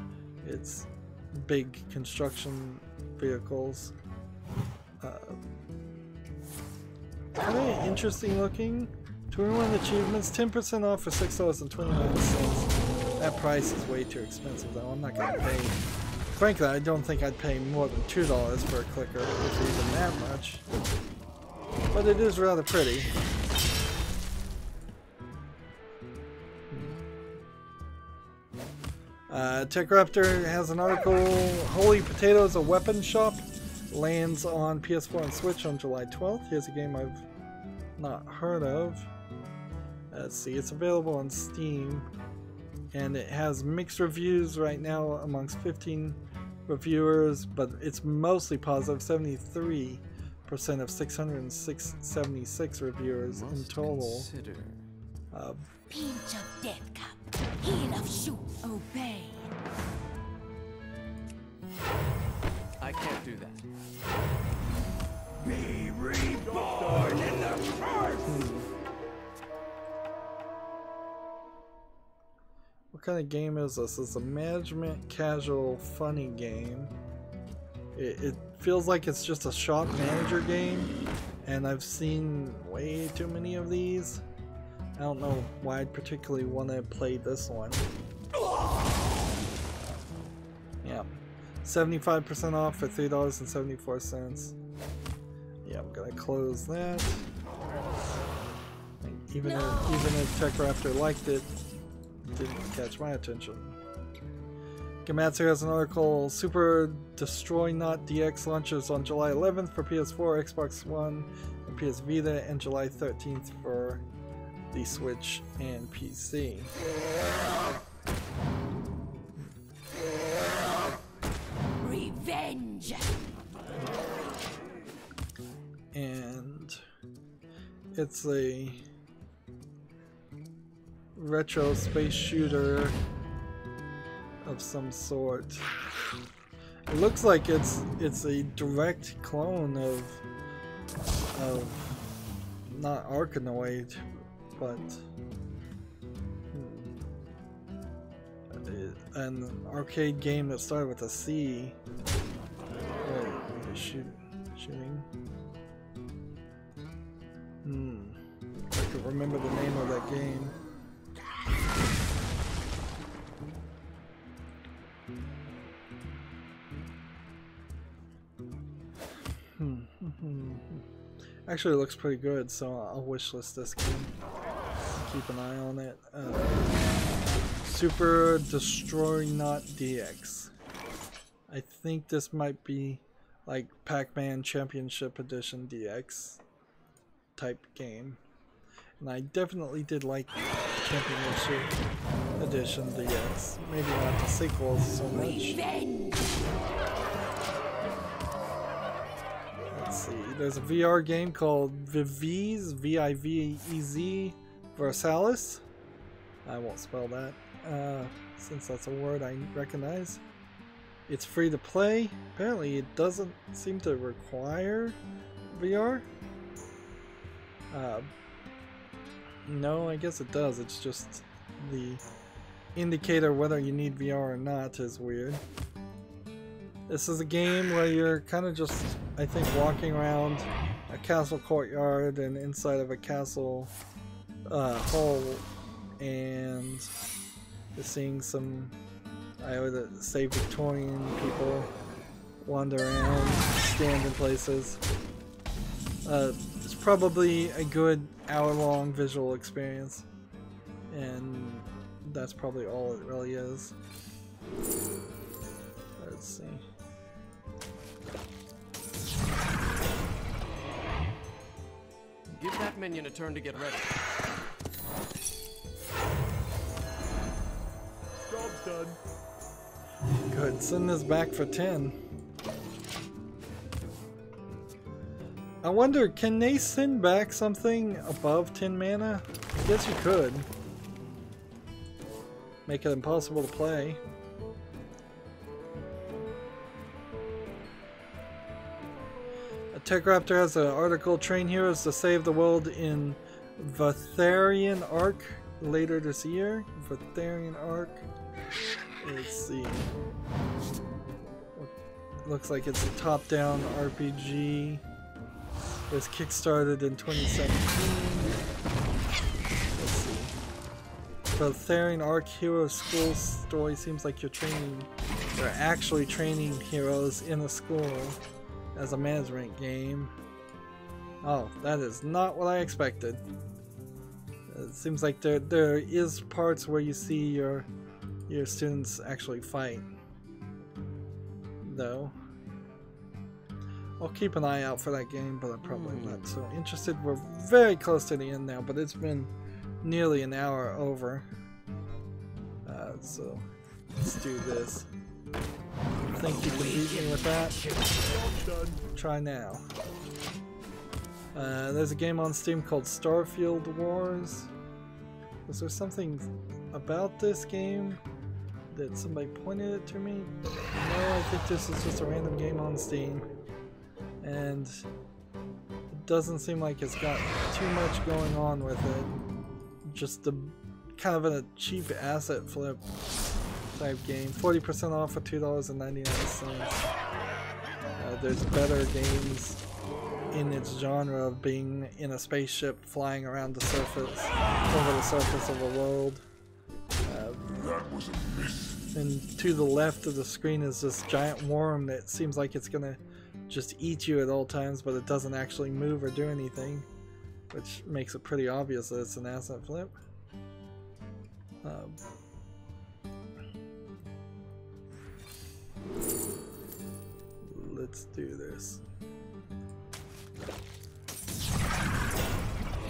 big construction vehicles. Kind of interesting looking. 21 achievements, 10% off for $6.29. That price is way too expensive though. I'm not going to pay. Frankly, I don't think I'd pay more than $2 for a clicker, if even that much. But it is rather pretty. TechRaptor has an article, Holy Potatoes, a weapon shop, lands on PS4 and Switch on July 12th. Here's a game I've not heard of. Let's see, it's available on Steam, and it has mixed reviews right now amongst 15 reviewers, but it's mostly positive, 73% of 676 reviewers in total. Pinch of death cup, heel of shoot, obey. I can't do that. Be reborn in the earth! What kind of game is this? It's a management casual funny game. It feels like it's just a shop manager game, and I've seen way too many of these. I don't know why I'd particularly want to play this one. Yeah, 75% off for $3.74. Yeah, I'm gonna close that. Even if TechRaptor liked it, didn't catch my attention. Gamatsu has an article, Super Destroy Not DX launches on July 11th for PS4, Xbox One, and PS Vita, and July 13th for the Switch and PC. Revenge. And it's a retro space shooter of some sort. It looks like it's a direct clone of not Arkanoid, but an arcade game that started with a C. Shooting. If I could remember the name of that game. Actually, it looks pretty good, so I'll wishlist this game. Keep an eye on it. Super Destroy Not DX. I think this might be like Pac-Man Championship Edition DX type game. And I definitely did like Championship Edition DX. Maybe not the sequels so much. Let's see, there's a VR game called Vivez, V-I-V-E-Z, Versalis. I won't spell that, since that's a word I recognize. It's free to play. Apparently it doesn't seem to require VR. No, I guess it does. It's just the indicator whether you need VR or not is weird. This is a game where you're kind of just, I think, walking around a castle courtyard and inside of a castle hall, and you're seeing some, I would say, Victorian people wander around, stand in places. It's probably a good hour-long visual experience, and that's probably all it really is. Let's Let's see. Give that minion a turn to get ready. Job's done. Good, send this back for 10. I wonder, can they send back something above 10 mana? I guess you could. Make it impossible to play. A Tech Raptor has an article, train heroes to save the world in Vatharian Arc later this year. Vatharian Arc. Let's see. Looks like it's a top-down RPG. It was kickstarted in 2017. Let's see. Vatharian Arc Hero School Story seems like you're actually training heroes in a school as a management game. Oh, that is not what I expected. It seems like there is parts where you see your students actually fight, though. I'll keep an eye out for that game, but I'm probably not so interested. We're very close to the end now, but it's been nearly an hour over. So let's do this. Think you can beat me with that? Try now. There's a game on Steam called Starfield Wars. Was there something about this game that somebody pointed it to me? No, I think this is just a random game on Steam. And it doesn't seem like it's got too much going on with it. Just the kind of a cheap asset flip type game. 40% off for $2.99. There's better games in its genre of being in a spaceship flying around the surface, over the surface of a world. And to the left of the screen is this giant worm that seems like it's gonna just eat you at all times, but it doesn't actually move or do anything, which makes it pretty obvious that it's an asset flip. Let's do this.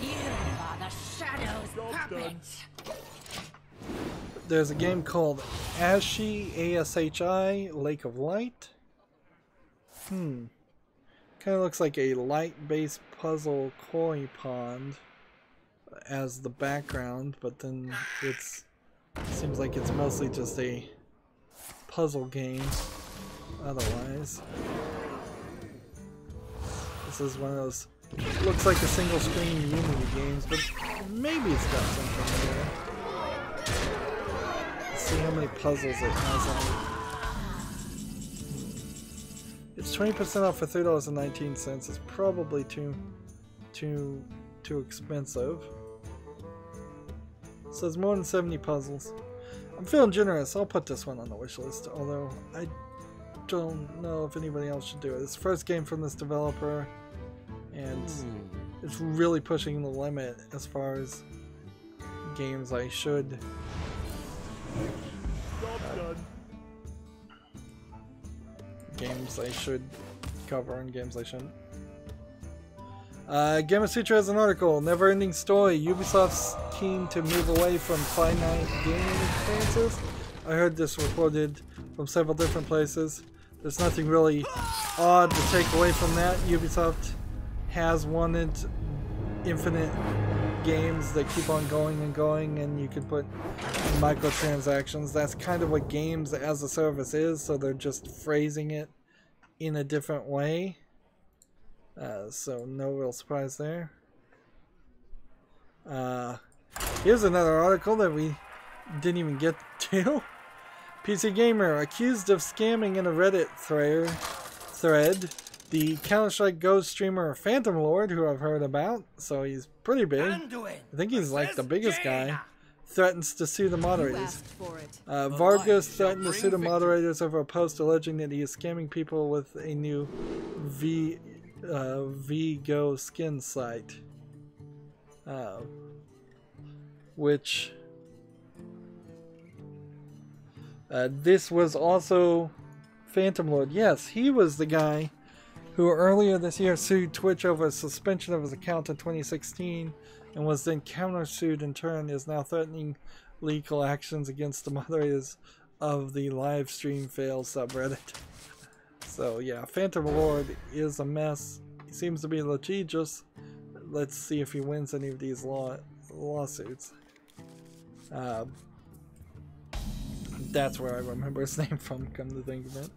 You are the Shadow's puppets. There's a game called Ashi, A-S-H-I, Lake of Light. Kind of looks like a light-based puzzle koi pond as the background, but then seems like it's mostly just a puzzle game otherwise. This is one of those, looks like a single screen Unity games, but maybe it's got something there. Let's see how many puzzles it has on it. It's 20% off for $3.19. It's probably too expensive. So there's more than 70 puzzles. I'm feeling generous. I'll put this one on the wish list, although I don't know if anybody else should do it. It's the first game from this developer, and it's really pushing the limit as far as games I should cover and games I shouldn't. Gamasutra has an article, Never Ending Story. Ubisoft's keen to move away from finite gaming experiences. I heard this reported from several different places. There's nothing really odd to take away from that. Ubisoft has wanted infinite games that keep on going and going, and you can put microtransactions. That's kind of what games as a service is, so they're just phrasing it in a different way. So no real surprise there. Here's another article that we didn't even get to. PC Gamer accused of scamming in a Reddit thread. The Counter-Strike Go streamer Phantom Lord, who I've heard about, so he's pretty big. I think he's like the biggest guy. Threatens to sue the moderators. Vargas threatened to sue the moderators over a post alleging that he is scamming people with a new Go skin site, which this was also Phantom Lord. Yes, he was the guy who earlier this year sued Twitch over a suspension of his account in 2016 and was then countersued in turn, is now threatening legal actions against the moderators of the live stream fail subreddit. So yeah, Phantom Lord is a mess. He seems to be litigious. Let's see if he wins any of these lawsuits. That's where I remember his name from, come to think of it.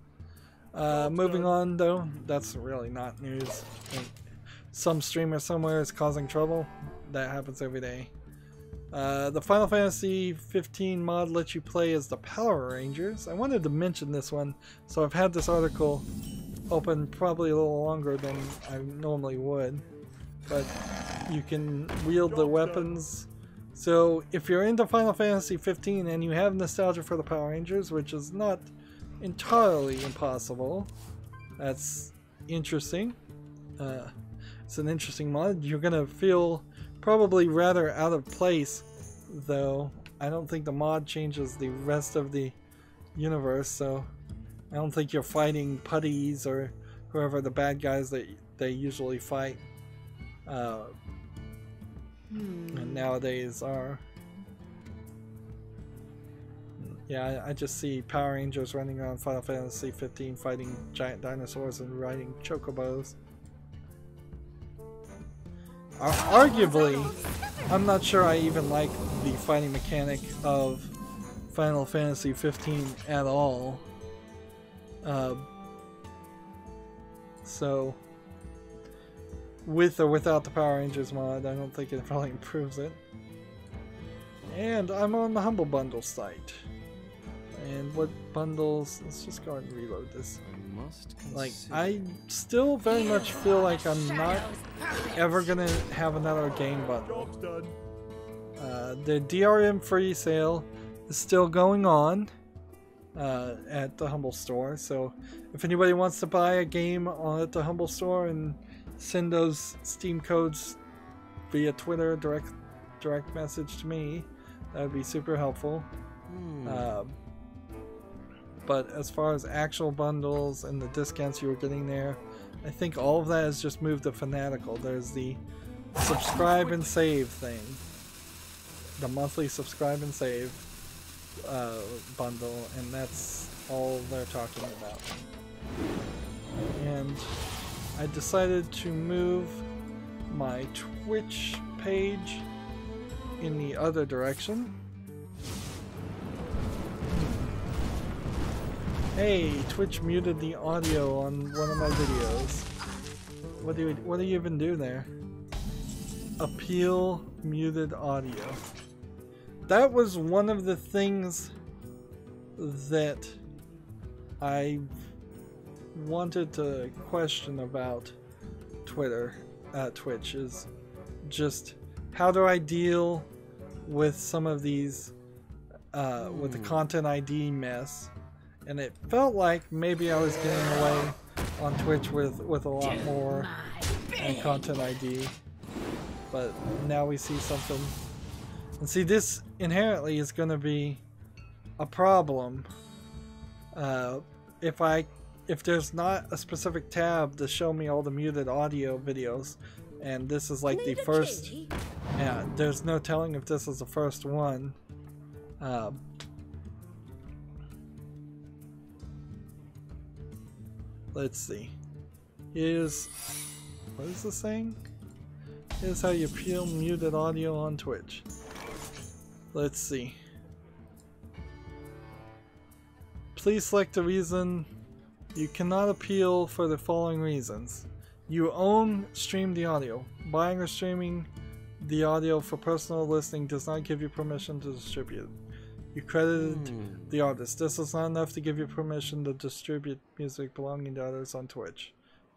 Moving on though, that's really not news. Some streamer somewhere is causing trouble. That happens every day. The Final Fantasy 15 mod lets you play as the Power Rangers. I wanted to mention this one, so I've had this article open probably a little longer than I normally would. But you can wield the weapons. So if you're into Final Fantasy 15 and you have nostalgia for the Power Rangers, which is not entirely impossible, that's interesting. It's an interesting mod. You're gonna feel probably rather out of place, though. I don't think the mod changes the rest of the universe, so I don't think you're fighting putties or whoever the bad guys that they usually fight and nowadays are. Yeah, I just see Power Rangers running around Final Fantasy 15 fighting giant dinosaurs and riding chocobos. Arguably, I'm not sure I even like the fighting mechanic of Final Fantasy 15 at all. So, with or without the Power Rangers mod, I don't think it really improves it. And I'm on the Humble Bundle site. And what bundles? Let's just go ahead and reload this. Like, I still very much feel like I'm not ever gonna have another game bundle. The DRM free sale is still going on at the Humble Store, so if anybody wants to buy a game at the Humble Store and send those Steam codes via Twitter, direct message to me, that would be super helpful. But as far as actual bundles and the discounts you were getting there, I think all of that has just moved to Fanatical. There's the subscribe and save thing. The monthly subscribe and save bundle, and that's all they're talking about. And I decided to move my Twitch page in the other direction. Hey, Twitch muted the audio on one of my videos. What do you even do there? Appeal muted audio. That was one of the things that I wanted to question about Twitch, is just how do I deal with some of these with the content ID mess. And it felt like maybe I was getting away on Twitch with a lot more and content ID. But now we see something. And see, this inherently is going to be a problem. If there's not a specific tab to show me all the muted audio videos, and this is like the first, yeah, there's no telling if this is the first one. Let's see. Here's, what is this saying? Here's how you appeal muted audio on Twitch. Let's see. Please select a reason. You cannot appeal for the following reasons. You own stream the audio. Buying or streaming the audio for personal listening does not give you permission to distribute. You credited the artist. This is not enough to give you permission to distribute music belonging to others on Twitch.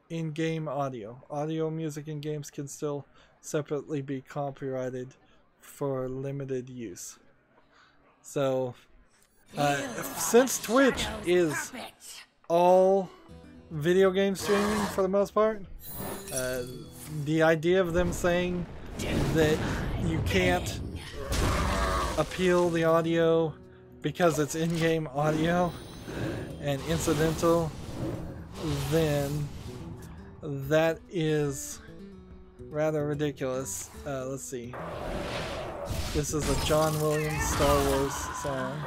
In-game audio. Audio, music, and games can still separately be copyrighted for limited use. So, since Twitch is all video game streaming for the most part, the idea of them saying that you can't appeal the audio because it's in-game audio and incidental, then that is rather ridiculous. Let's see. This is a John Williams Star Wars song.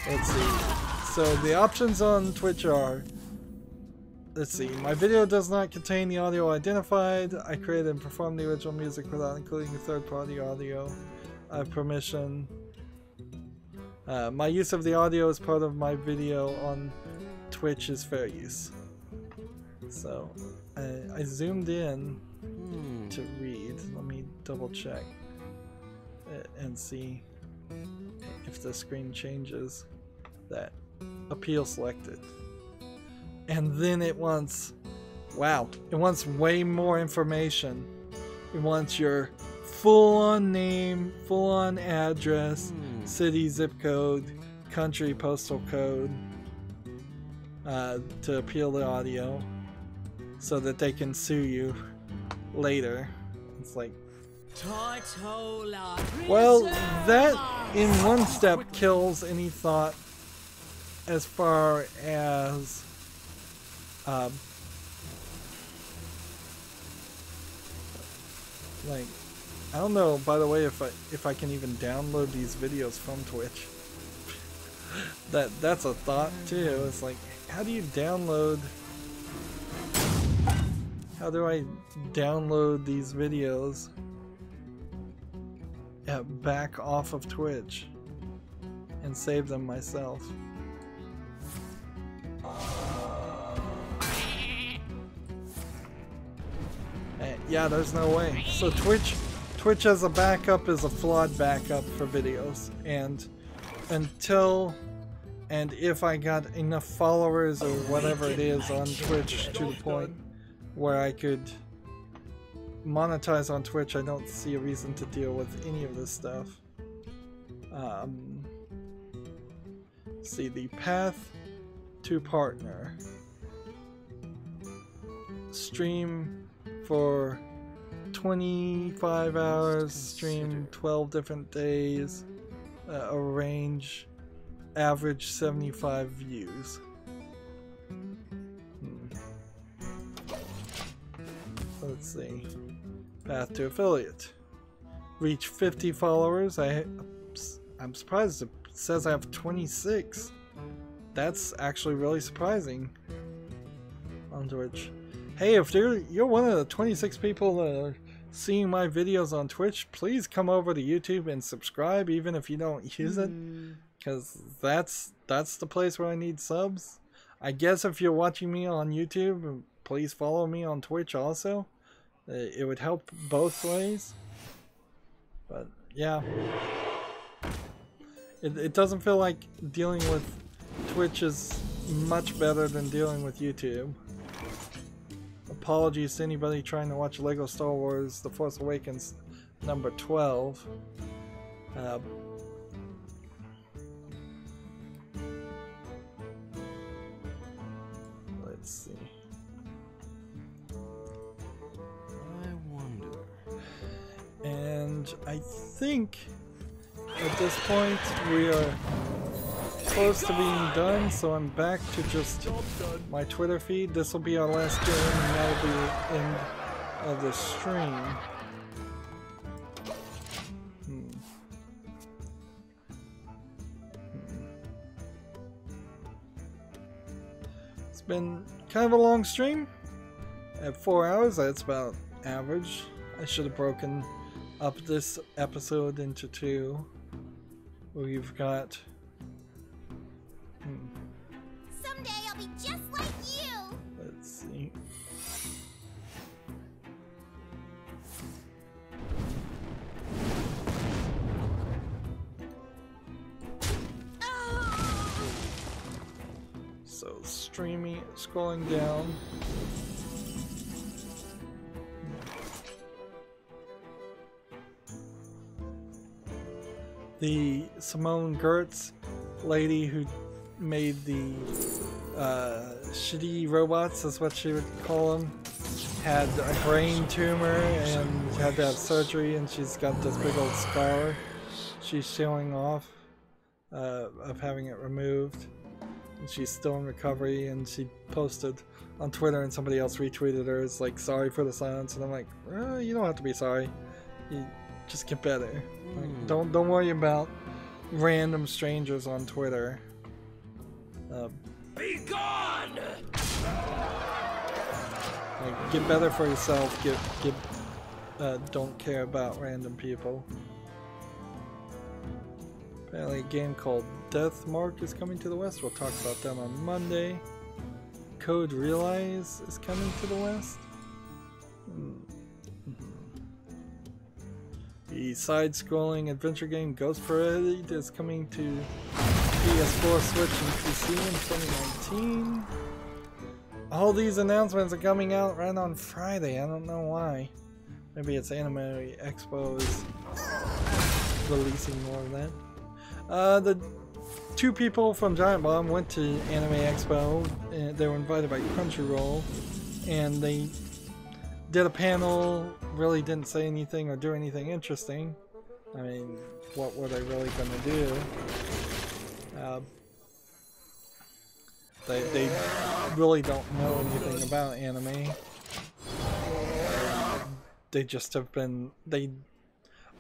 Let's see. So the options on Twitch are, let's see, my video does not contain the audio identified. I created and performed the original music without including third-party audio. I have permission. My use of the audio as part of my video on Twitch is fair use. So I zoomed in to read. Let me double check and see if the screen changes. That appeal selected. And then it wants, wow, it wants way more information. It wants your full-on name, full-on address, city, zip code, country, postal code, to appeal the audio so that they can sue you later. It's like, well, that in one step kills any thought as far as like, I don't know, by the way, if I can even download these videos from Twitch. That's a thought too. It's like, how do you download? How do I download these videos back off of Twitch and save them myself? Yeah, there's no way. So Twitch as a backup is a flawed backup for videos, and if I got enough followers or whatever it is on Twitch to the point where I could monetize on Twitch, I don't see a reason to deal with any of this stuff. See, the path to partner. Stream for 25 hours, stream 12 different days, arrange, average 75 views. Let's see. Path to affiliate. Reach 50 followers. I'm surprised it says I have 26. That's actually really surprising on Twitch. Hey, if you're one of the 26 people that are seeing my videos on Twitch, please come over to YouTube and subscribe, even if you don't use it, because that's the place where I need subs. I guess if you're watching me on YouTube, please follow me on Twitch also. It would help both ways. But yeah, it doesn't feel like dealing with Twitch is much better than dealing with YouTube. Apologies to anybody trying to watch Lego Star Wars The Force Awakens number 12. Let's see. I wonder. And I think at this point we are close to being done, so I'm back to just my Twitter feed. This will be our last game, and that'll be the end of the stream. It's been kind of a long stream. At 4 hours, that's about average. I should have broken up this episode into two. We've got Someday I'll be just like you. let's see. So scrolling down. The Simone Gertz lady who made the shitty robots, is what she would call them, had a brain tumor and had to have surgery, and she's got this big old scar she's showing off. of having it removed. And she's still in recovery, and she posted on Twitter and somebody else retweeted her. It's like, sorry for the silence. And I'm like, you don't have to be sorry. You just get better. Like, don't worry about random strangers on Twitter. Be gone! Like, get better for yourself. Don't care about random people. Apparently a game called Deathmark is coming to the West. We'll talk about that on Monday. Code Realize is coming to the West. The side-scrolling adventure game Ghost Parade is coming to PS4, Switch, and PC in 2019. All these announcements are coming out right on Friday. I don't know why. Maybe it's Anime Expo is releasing more of that. The two people from Giant Bomb went to Anime Expo. And they were invited by Crunchyroll, and they did a panel. Really didn't say anything or do anything interesting. I mean, what were they really going to do? They really don't know anything about anime. They just have been...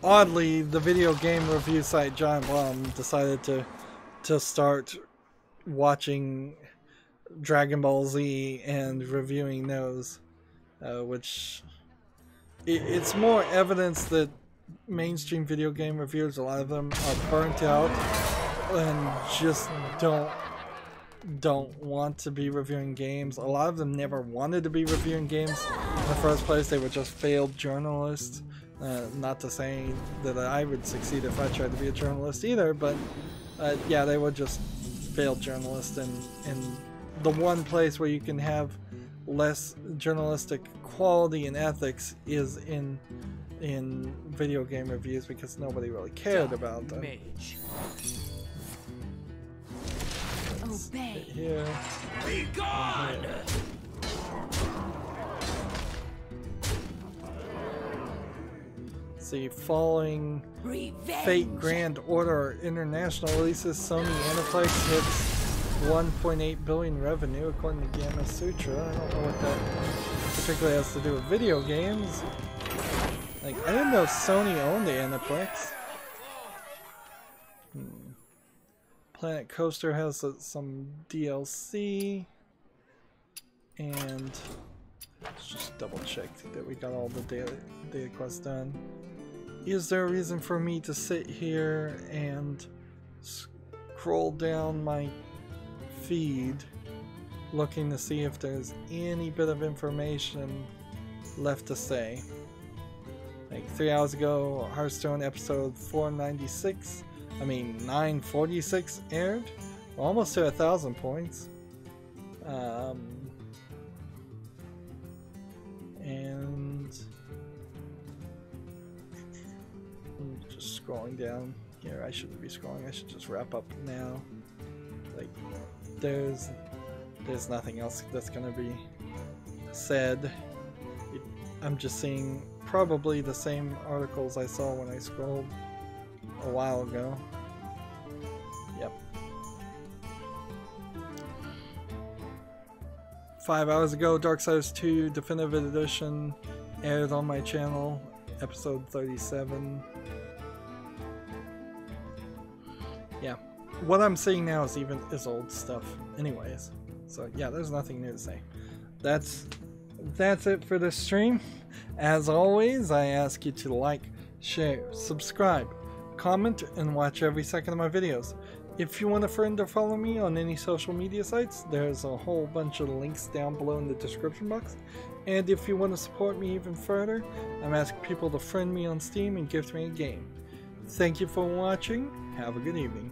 Oddly, the video game review site Giant Bomb decided to start watching Dragon Ball Z and reviewing those, which... It's more evidence that mainstream video game reviewers, a lot of them are burnt out and just don't want to be reviewing games. A lot of them never wanted to be reviewing games in the first place. They were just failed journalists. Not to say that I would succeed if I tried to be a journalist either, but yeah, they were just failed journalists, and the one place where you can have less journalistic quality and ethics is in video game reviews, because nobody really cared about them. Obey. Here. Be gone! See, following Revenge. Fate Grand Order International releases, Sony Aniplex hits 1.8 billion revenue according to Gamma Sutra. I don't know what that particularly has to do with video games. Like, I didn't know Sony owned the Aniplex. Planet Coaster has some DLC, and let's just double check that we got all the data quests done. Is there a reason for me to sit here and scroll down my feed looking to see if there's any bit of information left to say? Like 3 hours ago, Hearthstone episode 946 aired. We're almost to 1,000 points. And I'm just scrolling down here. I shouldn't be scrolling. I should just wrap up now. Like, there's nothing else that's gonna be said. I'm just seeing probably the same articles I saw when I scrolled a while ago. Yep. 5 hours ago, Darksiders 2 Definitive Edition aired on my channel, episode 37. Yeah, what I'm seeing now is old stuff anyways. So yeah, there's nothing new to say. That's it for this stream. As always, I ask you to like, share, subscribe, comment, and watch every second of my videos. If you want a friend or follow me on any social media sites, there's a whole bunch of links down below in the description box. And if you want to support me even further, I'm asking people to friend me on Steam and gift me a game. Thank you for watching. Have a good evening.